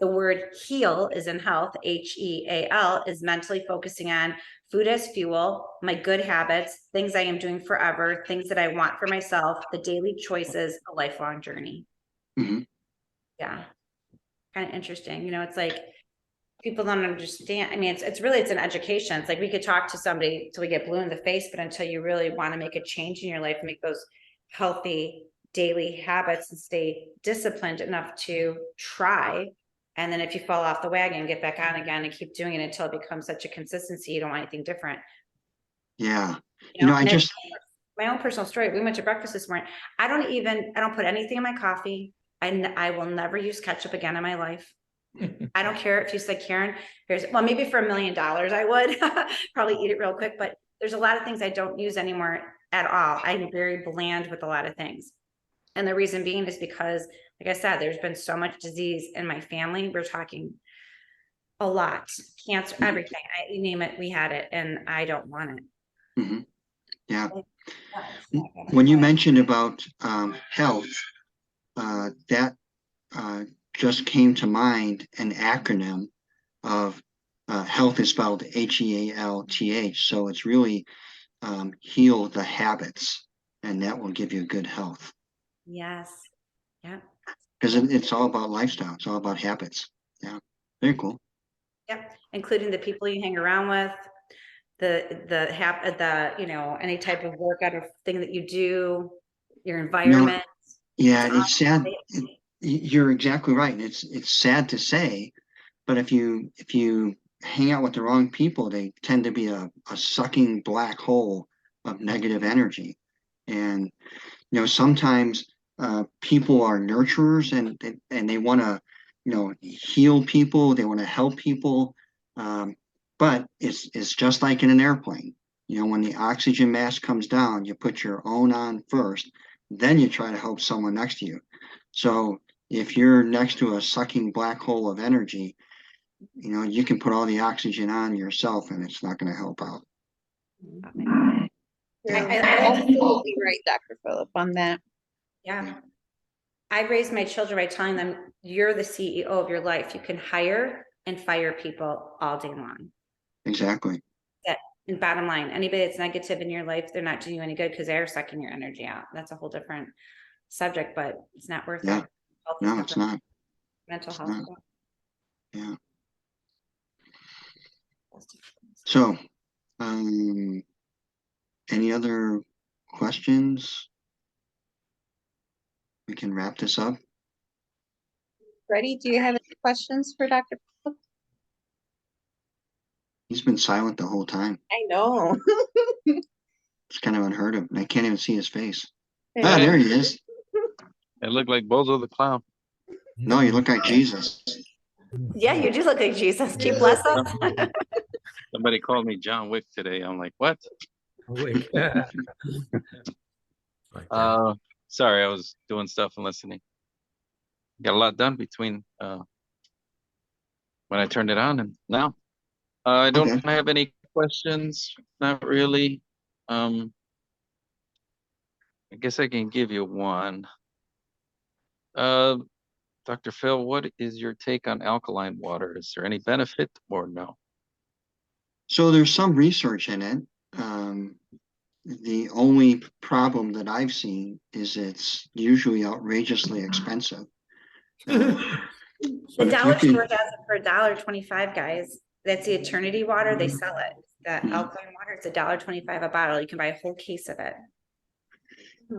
the word heal is in health, HEAL, is mentally focusing on food as fuel, my good habits, things I am doing forever, things that I want for myself, the daily choices, a lifelong journey. Mhm. Yeah. Kind of interesting. You know, it's like people don't understand. I mean, it's an education. It's like we could talk to somebody till we get blue in the face, but until you really want to make a change in your life, make those healthy daily habits and stay disciplined enough to try. And then if you fall off the wagon, get back on again and keep doing it until it becomes such a consistency, you don't want anything different. Yeah. You know, I my own personal story. We went to breakfast this morning. I don't put anything in my coffee. I will never use ketchup again in my life. I don't care if you said, Karen, maybe for $1 million, I would probably eat it real quick, but there's a lot of things I don't use anymore at all. I'm very bland with a lot of things. And the reason being is because, like I said, there's been so much disease in my family. We're talking a lot, cancer, everything. You name it, we had it, and I don't want it. Mhm. Yeah. When you mentioned about health, that just came to mind an acronym of health is spelled HEALTH. So it's really heal the habits, and that will give you good health. Yes. Yeah. Because it's all about lifestyle. It's all about habits. Yeah. Very cool. Yep. Including the people you hang around with, any type of workout or thing that you do, your environment. Yeah, It's it's sad. You're exactly right. And it's sad to say, but if you hang out with the wrong people, they tend to be a sucking black hole of negative energy. And sometimes people are nurturers and they want to heal people. They want to help people. But it's just like in an airplane. When the oxygen mask comes down, you put your own on first, then you try to help someone next to you. So if you're next to a sucking black hole of energy, you can put all the oxygen on yourself and it's not going to help out. Absolutely right, Dr. Phillip, on that. Yeah. I raised my children by telling them, you're the CEO of your life. You can hire and fire people all day long. Exactly. And bottom line, anybody that's negative in your life, they're not doing you any good because they're sucking your energy out. That's a whole different subject, but it's not worth Yeah. it. No, it's not. Mental It's health. not. Yeah. So, any other questions? We can wrap this up. Freddie, do you have any questions for Dr. Phillip? He's been silent the whole time. I know. It's kind of unheard of. I can't even see his face. Hey. Ah, there he is. I look like Bozo the Clown. No, you look like Jesus. Yeah, you do look like Jesus. Keep bless us. Somebody called me John Wick today. I'm like, what? Wick. Sorry, I was doing stuff and listening. Got a lot done between when I turned it on and now. I don't Okay. have any questions. Not really. I guess I can give you one. Dr. Phil, what is your take on alkaline water? Is there any benefit or no? So there's some research in it. The only problem that I've seen is it's usually outrageously expensive. The dollar store has it for $1.25, guys. That's the Eternity water. They sell it. That alkaline water, it's $1.25 a bottle. You can buy a whole case of it.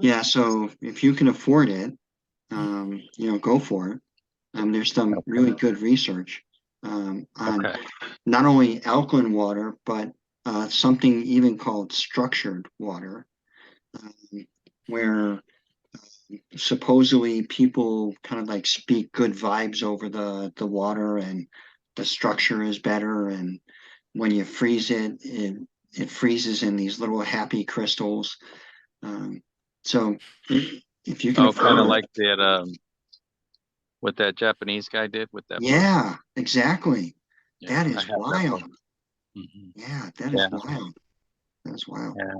Yeah, so if you can afford it, go for it. There's some really good research on not only alkaline water, but something even called structured water, where supposedly people kind of like speak good vibes over the water and the structure is better and when you freeze it, it freezes in these little happy crystals. So if you can Oh, kind of afford it, like that, what that Japanese guy did with that book. yeah, exactly. Yeah, That I is have that wild. book. Mhm. Yeah, that is Yeah, wild. That is wild. yeah.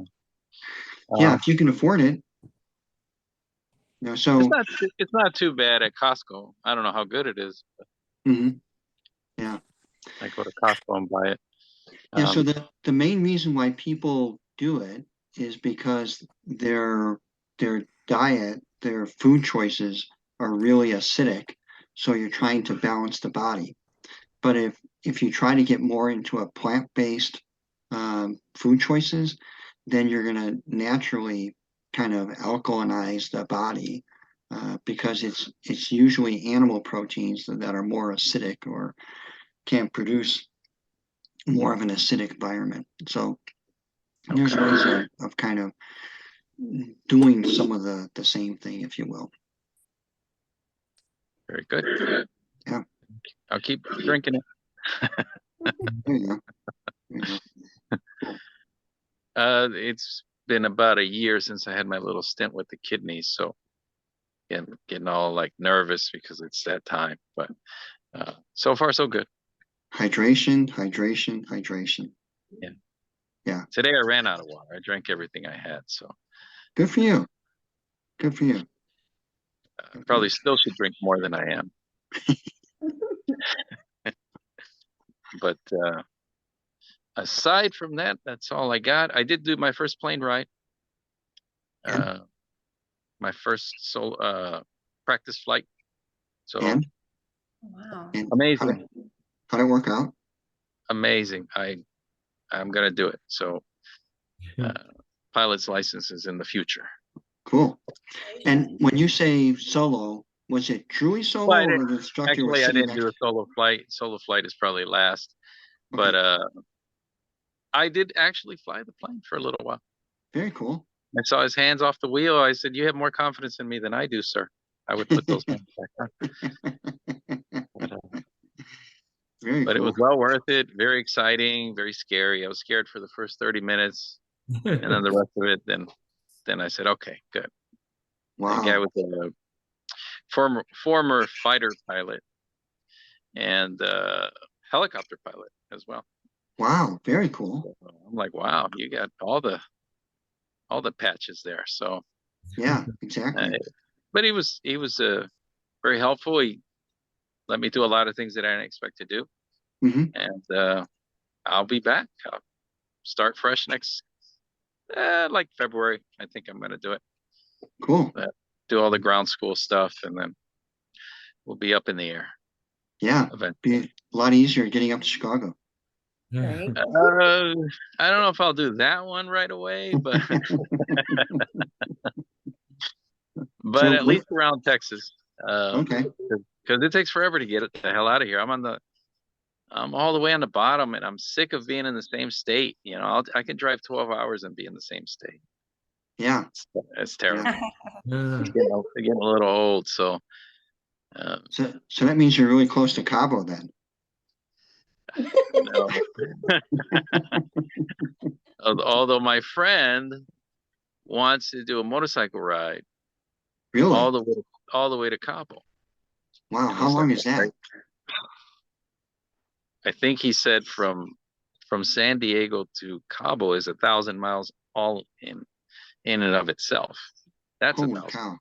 Yeah, if you can afford it, so It's not too bad at Costco. I don't know how good it is. mhm, yeah. I go to Costco and buy it. Yeah, so Um, the main reason why people do it is because their diet, their food choices are really acidic. So you're trying to balance the body. But if you try to get more into a plant-based food choices, then you're going to naturally kind of alkalinize the body because it's usually animal proteins that are more acidic or can produce more of an acidic environment. So there's okay, ways of kind of doing some of the same thing, if you will. very good. Yeah, I'll keep drinking it. there you go. There you go. Cool. It's been about a year since I had my little stint with the kidneys, so getting all like nervous because it's that time. But so far so good. Hydration, hydration, hydration. Yeah. Yeah, Today I ran out of water. I drank everything I had, so good for you. Good for you. Good for you. probably still should drink more than I am. But aside from that, that's all I got. I did do my first plane ride. And Uh, my first solo practice flight. So and Wow. and amazing, how did it work out? amazing. I'm gonna do it. So uh, pilot's license is in the future. Cool. And when you say solo, was it truly Well, solo or the instructor was actually, I sitting didn't next? do a solo flight. Solo flight is probably last, Okay, but I did actually fly the plane for a little while. very cool. I saw his hands off the wheel. I said, "You have more confidence in me than I do, sir." I would put those hands back on. Very But it was cool. well worth it. Very exciting, very scary. I was scared for the first 30 minutes, and then the rest of it, then I said, "Okay, good." The guy Wow. was a former fighter pilot and helicopter pilot as well. Wow, very cool. So I'm like, "Wow, you got all the patches there." So, Yeah, uh, exactly. but he was very helpful. He let me do a lot of things that I didn't expect to do, Hmm. and I'll be back. I'll start fresh next like February. I think I'm going to do it. Cool. Do all the ground school stuff, and then we'll be up in the air Yeah, be eventually. a lot easier getting up to Chicago. Right. I don't know if I'll do that one right away, but So at what? least around Texas, Okay. because it takes forever to get the hell out of here. I'm all the way on the bottom, and I'm sick of being in the same state. You know, I can drive 12 hours and be in the same state. Yeah. It's Yeah. terrible. It's getting a little old, so. Um, So that means you're really close to Cabo then. no. Although my friend wants to do a motorcycle ride Really? all the way to Cabo, Wow. and How he's like, long is that? I think he said from San Diego to Cabo is 1,000 miles all in and of itself. That's Holy 1,000. cow. Wow.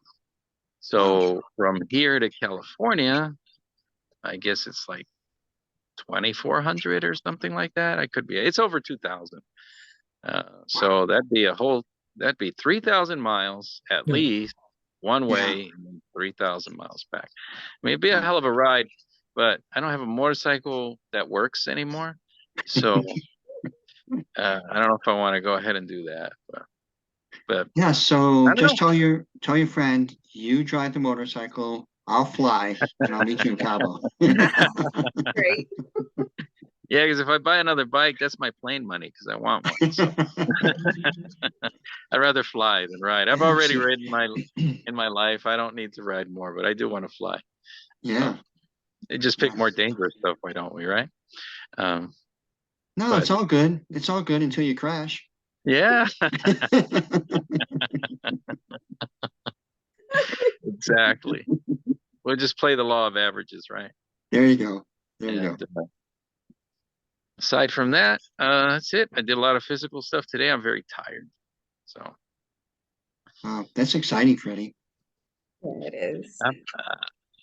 So from here to California, I guess it's like 2,400 or something like that. I could be. It's over 2,000. So that'd be 3,000 miles at least one Yeah. way and then 3,000 miles back. I mean, it'd be a Wow. hell of a ride, but I don't have a motorcycle that works anymore. So I don't know if I want to go ahead and do that, but Yeah. So I don't just know. tell your friend you drive the motorcycle, I'll fly, and I'll meet you in Cabo. Great. Yeah, because if I buy another bike, that's my plane money because I want one. So I'd rather fly than ride. I've Yeah. already So, ridden in my life. I don't need to ride more, but I do want to fly. So yeah. it just pick Yeah. more dangerous stuff, why don't we, right? Um, No, But it's all good. It's all good until you crash. yeah, exactly. We'll just play the law of averages, right? There you go. There you go. And aside from that, that's it. I did a lot of physical stuff today. I'm very tired. So That's exciting, Freddie. Yeah, it is.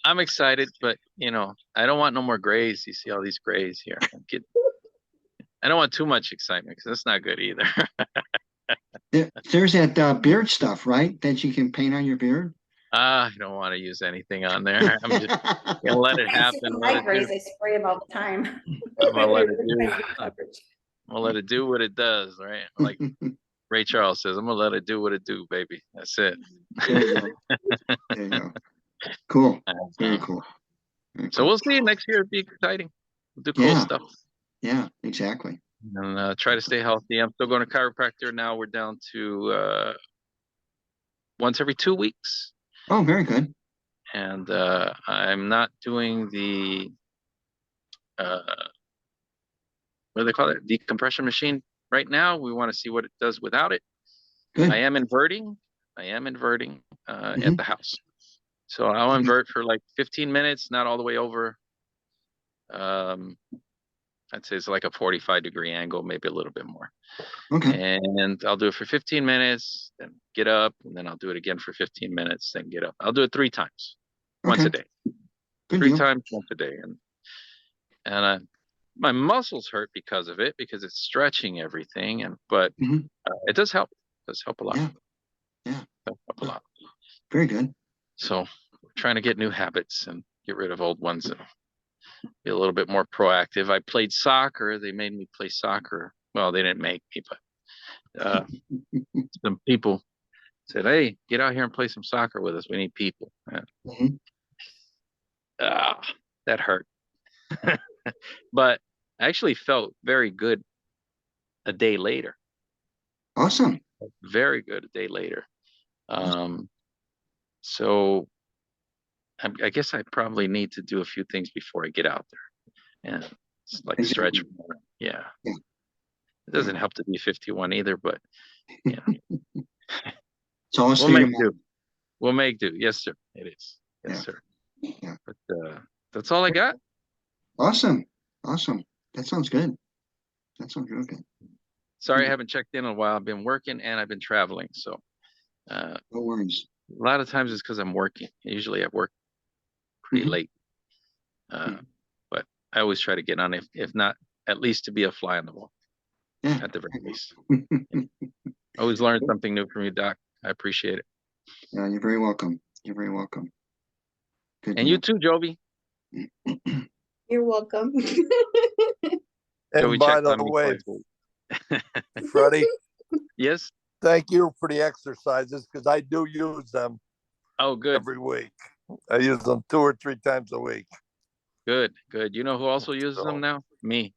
I'm excited, but I don't want no more grays. You see all these grays here. I don't want too much excitement because that's not good either. There's that beard stuff, right? That you can paint on your beard. I don't want to use anything on there. I'm just gonna let it I see happen. my Let it grays, do. I spray them all the time. I'm gonna let it do. I'm gonna let it do what it does, right? Like Ray Charles says, I'm gonna let it do what it do, baby. That's it. There you go. There you go. Cool. Very cool. Very So cool. we'll see. Next year it'll be exciting. We'll do cool Yeah. stuff. Yeah, exactly. And try to stay healthy. I'm still going to chiropractor now. We're down to once every 2 weeks. Oh, very good. And I'm not doing the what do they call it? Decompression machine right now. We want to see what it does without it. Good. I am inverting Mhm. at the house. So I'll Okay. invert for like 15 minutes, not all the way over. I'd say it's like a 45-degree angle, maybe a little bit more. Okay. And I'll do it for 15 minutes, then get up, and then I'll do it again for 15 minutes, then get up. I'll do it 3 times, once Okay. a day. Good 3 deal. times once a day. And my muscles hurt because of it, because it's stretching everything. But Mhm. it does help. It does help a lot. Yeah. Yeah. It does help a lot. Very good. So we're trying to get new habits and get rid of old ones and be a little bit more proactive. I played soccer. They made me play soccer. Well, they didn't make me, but some people said, "Hey, get out here and play some soccer with us. We need people." Mhm. That hurt. But I actually felt very good a day later. Awesome. Very good a day later. So I guess I probably need to do a few things before I get out there. And it's like stretch Exactly. more. Yeah. Yeah. It doesn't help to be 51 either, but yeah. It's all a We'll state make of do. mind. We'll make do. Yes, sir. It is. Yes, Yeah. sir. Yeah. But that's all I got. Awesome. Awesome. That sounds good. That sounds real good. Sorry, I haven't checked in a while. I've been working and I've been traveling. So No worries. a lot of times it's because I'm working. Usually I work pretty Mhm. late. But I always try to get on, if not, at least to be a fly on the wall Yeah. at the very least. Always learn something new from you, Doc. I appreciate it. Yeah, you're very welcome. You're very welcome. Good And you too, Jovi. You're welcome. Joey And by checked the on me way, twice a week. Freddie, Yes. thank you for the exercises because I do use them Oh, good. every week. I use them 2 or 3 times a week. Good. Good. You know who also uses them now? Me.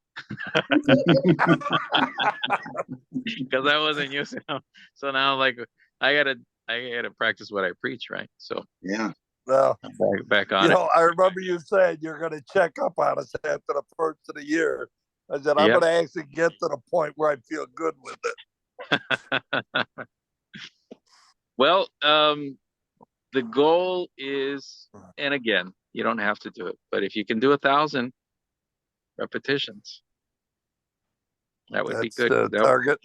Because I wasn't using them. So now like I gotta practice what I preach, right? So Yeah. Well, I'm back on it. I remember you saying you're going to check up on us after the first of the year. I said, I'm Yep. going to actually get to the point where I feel good with it. Well, the goal is, and again, you don't have to do it, but if you can do 1,000 repetitions, that would be That's good. the target.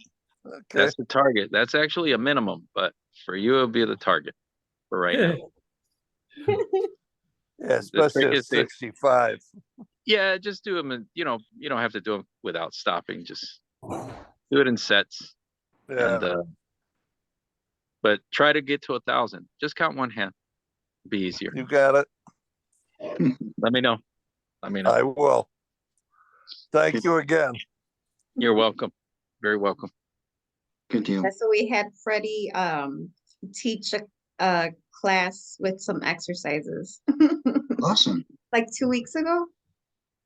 Okay. That's the target. That's actually a minimum, but for you, it'll be the target for right now. Yeah, especially at 65. Yeah, just do them, and you don't have to do them without stopping. Just do it in sets, Yeah. and but try to get to 1,000. Just count one hand. It'll be easier. You got it. Let me know. Let me know. I will. Thank you again. You're welcome. Very welcome. Good deal. So we had Freddie teach a class with some exercises Awesome. like 2 weeks ago.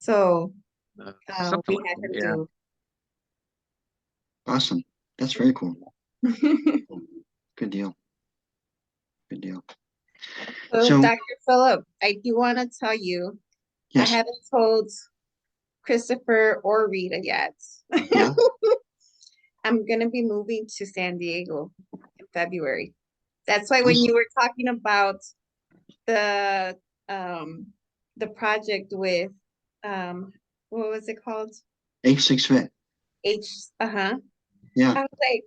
So Something we like had that, him Awesome. That's very cool. do. Good deal. Good deal. So, So- Dr. Phillip, I do want to tell you, I Yes. haven't told Christopher or Rita yet, Yeah. I'm gonna be moving to San Diego in February. That's why when you were talking about the the project with what was it called? H6 Fit. H Yeah. I was like,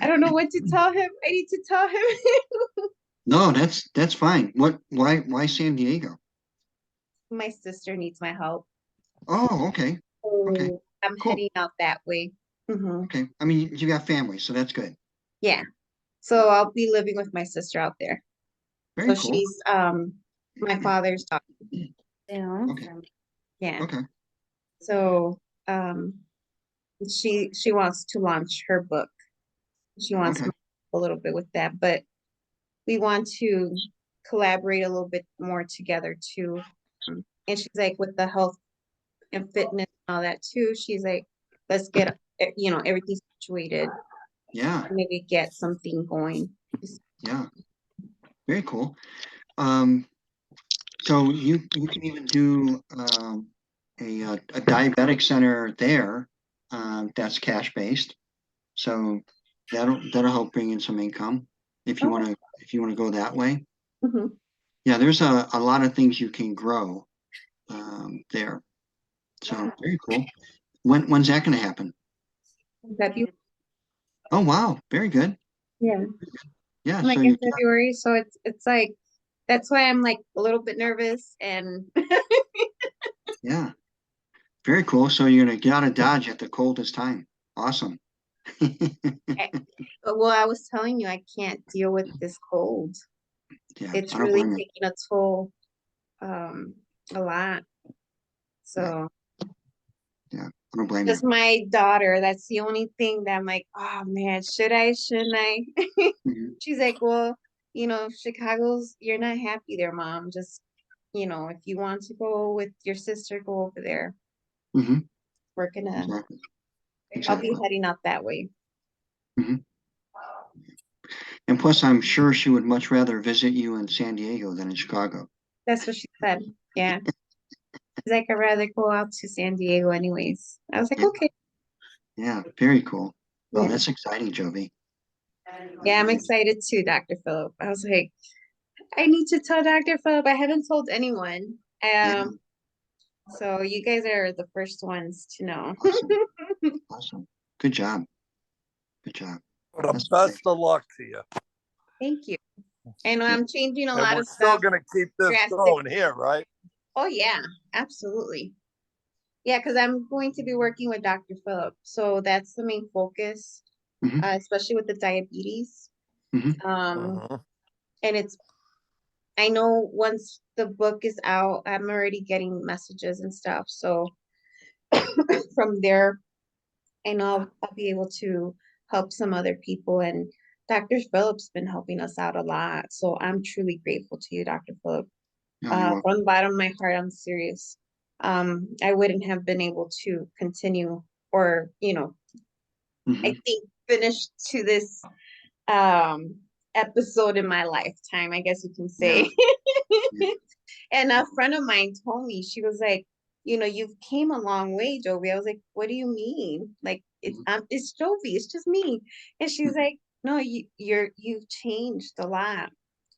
I don't know what to tell him. I need to tell him. No, that's fine. Why San Diego? My sister needs my help. Oh, okay. Okay. So I'm Cool. heading out that way. Okay. I mean, you got family, so that's good. Yeah. So I'll be living with my sister out there. Very So cool. she's my father's daughter. Yeah. Okay. Yeah. Okay. So she wants to launch her book. She wants Okay. a little bit with that, but we want to collaborate a little bit more together too. And she's like, with the health and fitness and all that too, she's like, let's get everything situated, Yeah. maybe get something going. Yeah. Very cool. Um, so you can even do a diabetic center there, that's cash based. So that'll help bring in some income Oh, if you want to go that way. mhm. Yeah, there's a lot of things you can grow there. So very cool. When's that going to happen? February. Oh wow, very good. Yeah. Yeah, Like so in you February. So it's like that's why I'm like a little bit nervous and yeah, very cool. So you're gonna get out of Dodge at the coldest time. Awesome. well, I was telling you I can't deal with this cold. Yeah, It's I don't really blame you. taking a toll a lot. Yeah, So yeah, I don't blame you. just my daughter, that's the only thing that I'm like, oh man, shouldn't I? Mhm, She's like, well, Chicago's, you're not happy there, mom. Just, if you want to go with your sister, go over there. mhm, We're gonna, exactly, I'll be exactly. heading out that way. Mhm. And plus, I'm sure she would much rather visit you in San Diego than in Chicago. That's what she said. Yeah. She's like, I'd rather go out to San Diego anyways. I was like, Yeah, okay. yeah, very cool. Oh, Yeah. that's exciting, Jovi. Yeah, I'm excited too, Dr. Phillip. I was like, I need to tell Dr. Phillip. I haven't told anyone. Yeah, So you guys are the first ones to know. awesome, awesome. Good job, good job. But That's great. best of luck to you. Thank you. I know I'm changing a And lot we're of still stuff gonna keep this drastic. going here, right? Oh yeah, absolutely. Yeah, because I'm going to be working with Dr. Phillip. So that's the main focus, Hmm. especially with the diabetes. Hmm. Um, and I know once the book is out, I'm already getting messages and stuff. So from there, I know I'll be able to help some other people. And Dr. Phillip's been helping us out a lot. So I'm truly grateful to you, Dr. Phillip. No, you're welcome. From the bottom of my heart, I'm serious. I wouldn't have been able to continue or, I Hmm. think finish to this um episode in my lifetime, I guess you can Yeah, say. yeah. And a friend of mine told me, she was like, you've came a long way, Jovi. I was like, what do you mean? Like it's Jovi, it's just me. And she's Hmm. like, no, you've changed a lot.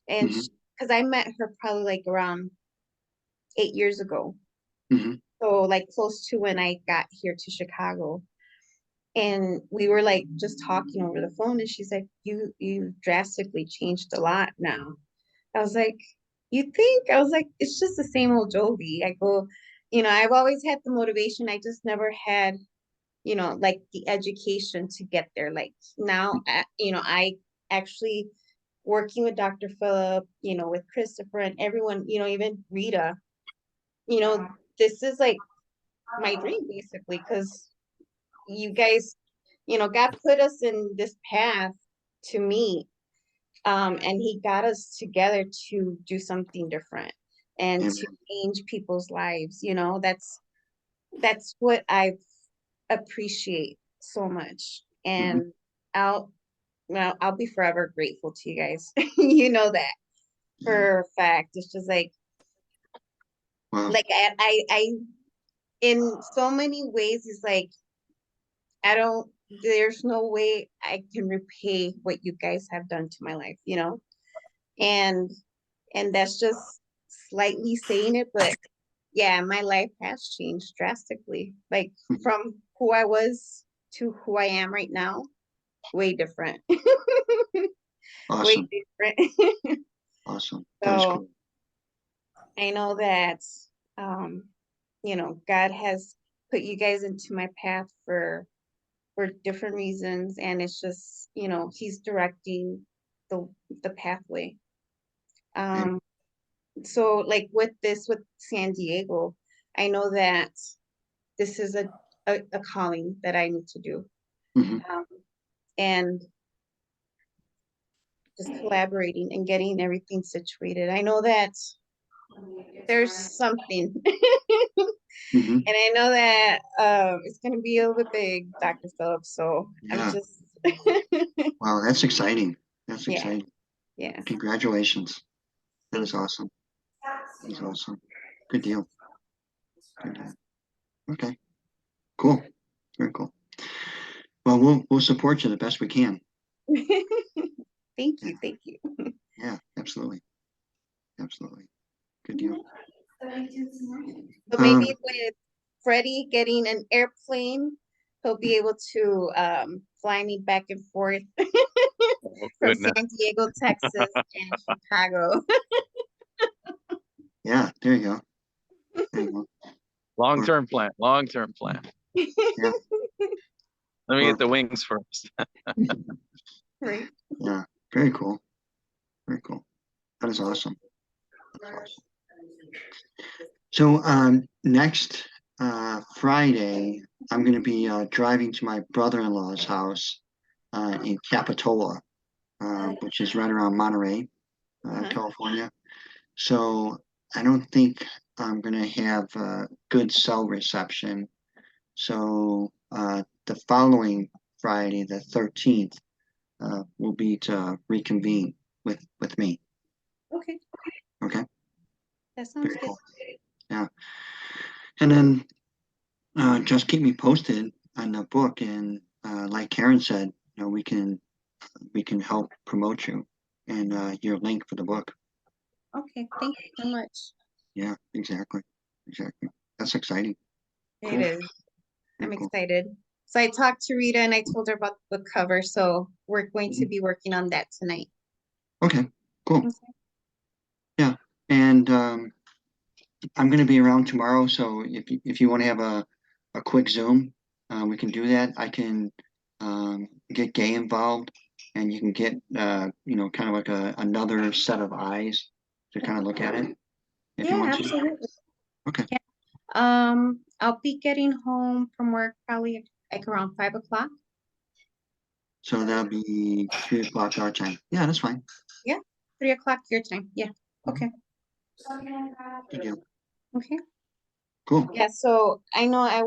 And Hmm. because I met her probably like around 8 years ago. Hmm. So like close to when I got here to Chicago. And we were like just talking over the phone and she's like, you drastically changed a lot now. I was like, you think? I was like, it's just the same old Jovi. I go, I've always had the motivation. I just never had, like the education to get there. Like now, I actually working with Dr. Phillip, with Christopher and everyone, even Rita, you know, this is like my dream basically, because you guys, God put us in this path to meet. And he got us together to do something different and to Amen. change people's lives. That's what I appreciate so much. Hmm. And I'll I'll be forever grateful to you guys. You know that Yeah. for a fact. It's just Well, like I in so many ways, it's like there's no way I can repay what you guys have done to my life, you know? And that's just slightly saying it, but yeah, my life has changed drastically. Like from who I was to who I am right now, way different. Way Awesome. different. Awesome. That is So cool. I know that you know, God has put you guys into my path for different reasons, and it's just, you know, he's directing the pathway. Amen. Um so like with San Diego, I know that this is a calling that I need to do. Mhm. And just collaborating and getting everything situated. I know that there's something. Mhm. And I know that it's gonna be a little bit big, Dr. Phillips. So I'm Yeah. just Wow, that's exciting. That's yeah, exciting. yeah. Congratulations. That Thank is awesome. That is awesome. Good deal. Good deal. Okay. Cool. Very cool. Well, we'll support you the best we can. you. Thank Yeah. you, thank you. Yeah. Absolutely. Absolutely. Good deal. But Um. maybe with Freddie getting an airplane, he'll be able to fly me back and forth Oh, from goodness. San Diego, Texas, and Chicago. Yeah. There you go. There you go. Long-term plan, long-term plan. Yeah. Let me Well, get the wings first. Right. yeah. Very cool. Very cool. That is awesome. That's awesome. So next Friday, I'm going to be driving to my brother-in-law's house in Capitola, which is right around Monterey, Uh-huh. California. So I don't think I'm going to have good cell reception. So the following Friday, the 13th, will be to reconvene with me. Okay, Okay, that sounds very good. cool. Yeah, and then just keep me posted on the book, and like Karen said, you know, we can help promote you and your link for the book. Okay, thank you so much. Yeah, exactly, exactly. That's exciting. It Cool, is. I'm very cool. excited. So I talked to Rita and I told her about the book cover. So we're going to Mhm. be working on that tonight. Okay, cool. Okay. Yeah, and I'm going to be around tomorrow, so if you want to have a quick Zoom, we can do that. I can get Gay involved, and you can get you know, kind of like another set of eyes to kind of look at it if you Yeah, want to. absolutely. Okay, Yeah. I'll be getting home from work probably like around 5 o'clock. so that'll be 3 o'clock our time. Yeah, that's fine. Yeah, 3 o'clock your time. Yeah. Okay. Good deal. Okay. Cool. Yeah. So I know I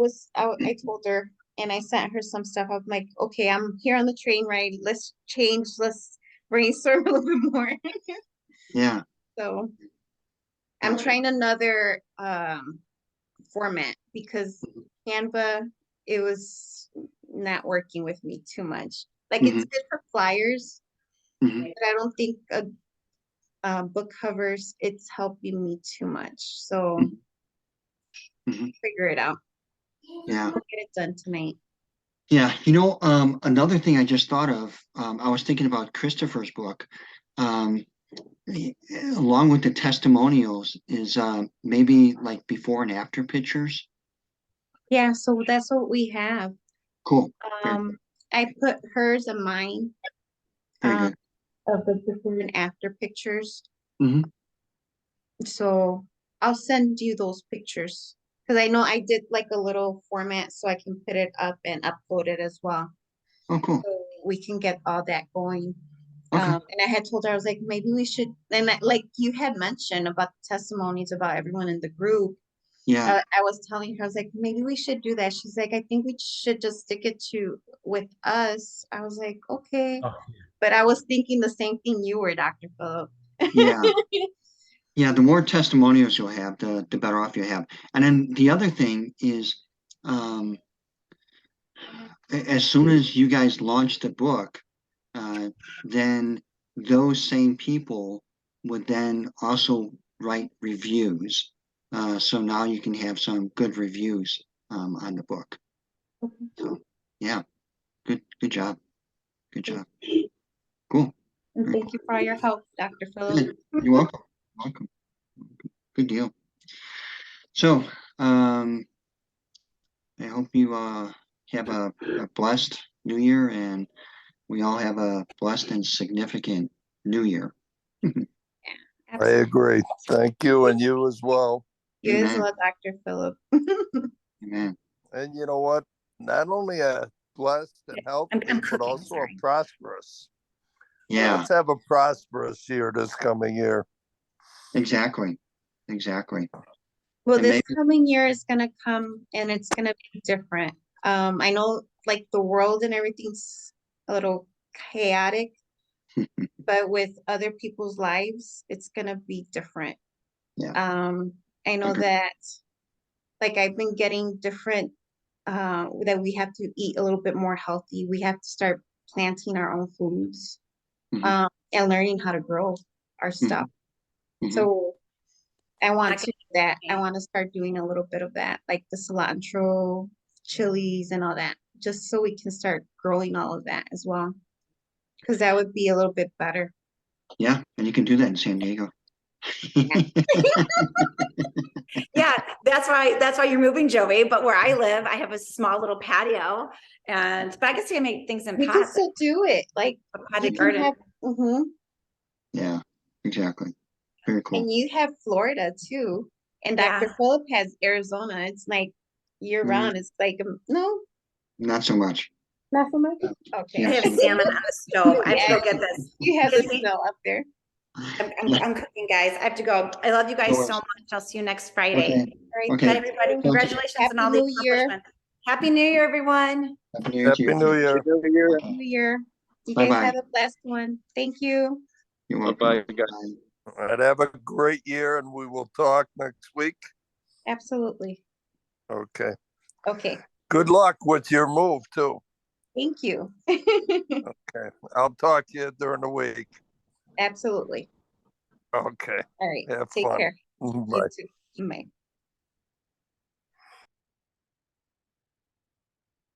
told her and I sent her some stuff. I'm like, okay, I'm here on the train ride. Let's change. Let's brainstorm a little bit more. Yeah, So I'm yeah. trying another format because Canva, it was not working with me too much. Like Hmm. it's good for flyers, Hmm. but I don't think book covers it's helping me too much. So Hmm. figure it out. Yeah. We'll get it done tonight. Yeah, you know, another thing I just thought of, I was thinking about Christopher's book. Um, along with the testimonials is maybe like before and after pictures. Yeah, so that's what we have. Cool. Very, I put hers and mine very um good. of the before and after pictures. Hmm. So I'll send you those pictures because I know I did like a little format so I can put it up and upload it as well. Oh, cool. So we can get all that going. Okay. And I had told her, I was like, maybe we should, and like you had mentioned about the testimonies about everyone in the group. Yeah. I was telling her, I was like, maybe we should do that. She's like, I think we should just stick it to with us. I was like, okay. Oh, But I was thinking the same thing you were, Dr. Phillip. Yeah. Yeah. The more testimonials you'll have, the better off you have. And then the other thing is, um, as soon as you guys launch the book, then those same people would then also write reviews. So now you can have some good reviews on the book. So yeah, good job. Good job. Cool. And Very thank you for all your help, Dr. Phillip. Good. You're welcome. Welcome. Good deal. So, I hope you have a blessed new year, and we all have a blessed and significant new year. I Absolutely. agree. Thank you, and you as well. You as Amen. well, Dr. Phillip. Amen. And you know what? Not only a blessed and healthy, I'm but cooking, also a sorry. prosperous. Yeah, Let's have a prosperous year this coming year. exactly. Exactly. Well, And this maybe, coming year is gonna come and it's gonna be different. I know like the world and everything's a little chaotic, but with other people's lives, it's gonna be different. yeah, I know agree. that like I've been getting different that we have to eat a little bit more healthy. We have to start planting our own foods, Mhm, and learning how to grow our stuff. mhm. So I want to do that. I Okay. want to start doing a little bit of that, like the cilantro, chilies, and all that, just so we can start growing all of that as well. Because that would be a little bit better. Yeah, and you can do that in San Diego. Yeah, that's why you're moving, Joey. But where I live, I have a small little patio, but I can see I make things in We can pots, still do it. Like a you potted can garden. have, Yeah, exactly. Very cool. and you have Florida too. And Yeah. Dr. Phillip has Arizona. It's like year Mm, round. It's like, no, not so much. not so much. Uh, Okay. I Yeah, have so, salmon on the stove. I have to Yeah, go get this. you have the Excuse me. smell up there. yeah, I'm cooking, guys. I have to go. I love you no guys so worries. much. I'll see you next Okay, Friday. All right. Bye, okay. Thank everybody. you. Sounds Congratulations on Happy all the New Year. accomplishments. Happy New Year, everyone. Happy New Year to Happy you New too. Year. New Year. Okay. New Year. You guys Bye-bye. have a blessed one. Thank you. You're welcome. Bye-bye, guys. Bye. All right, have a great year, and we will talk next week. Absolutely. Okay. Okay. Good luck with your move too. Thank you. Okay. I'll talk to you during the week. Absolutely. Okay. All right. Have Take fun. care. Bye. You too. Bye.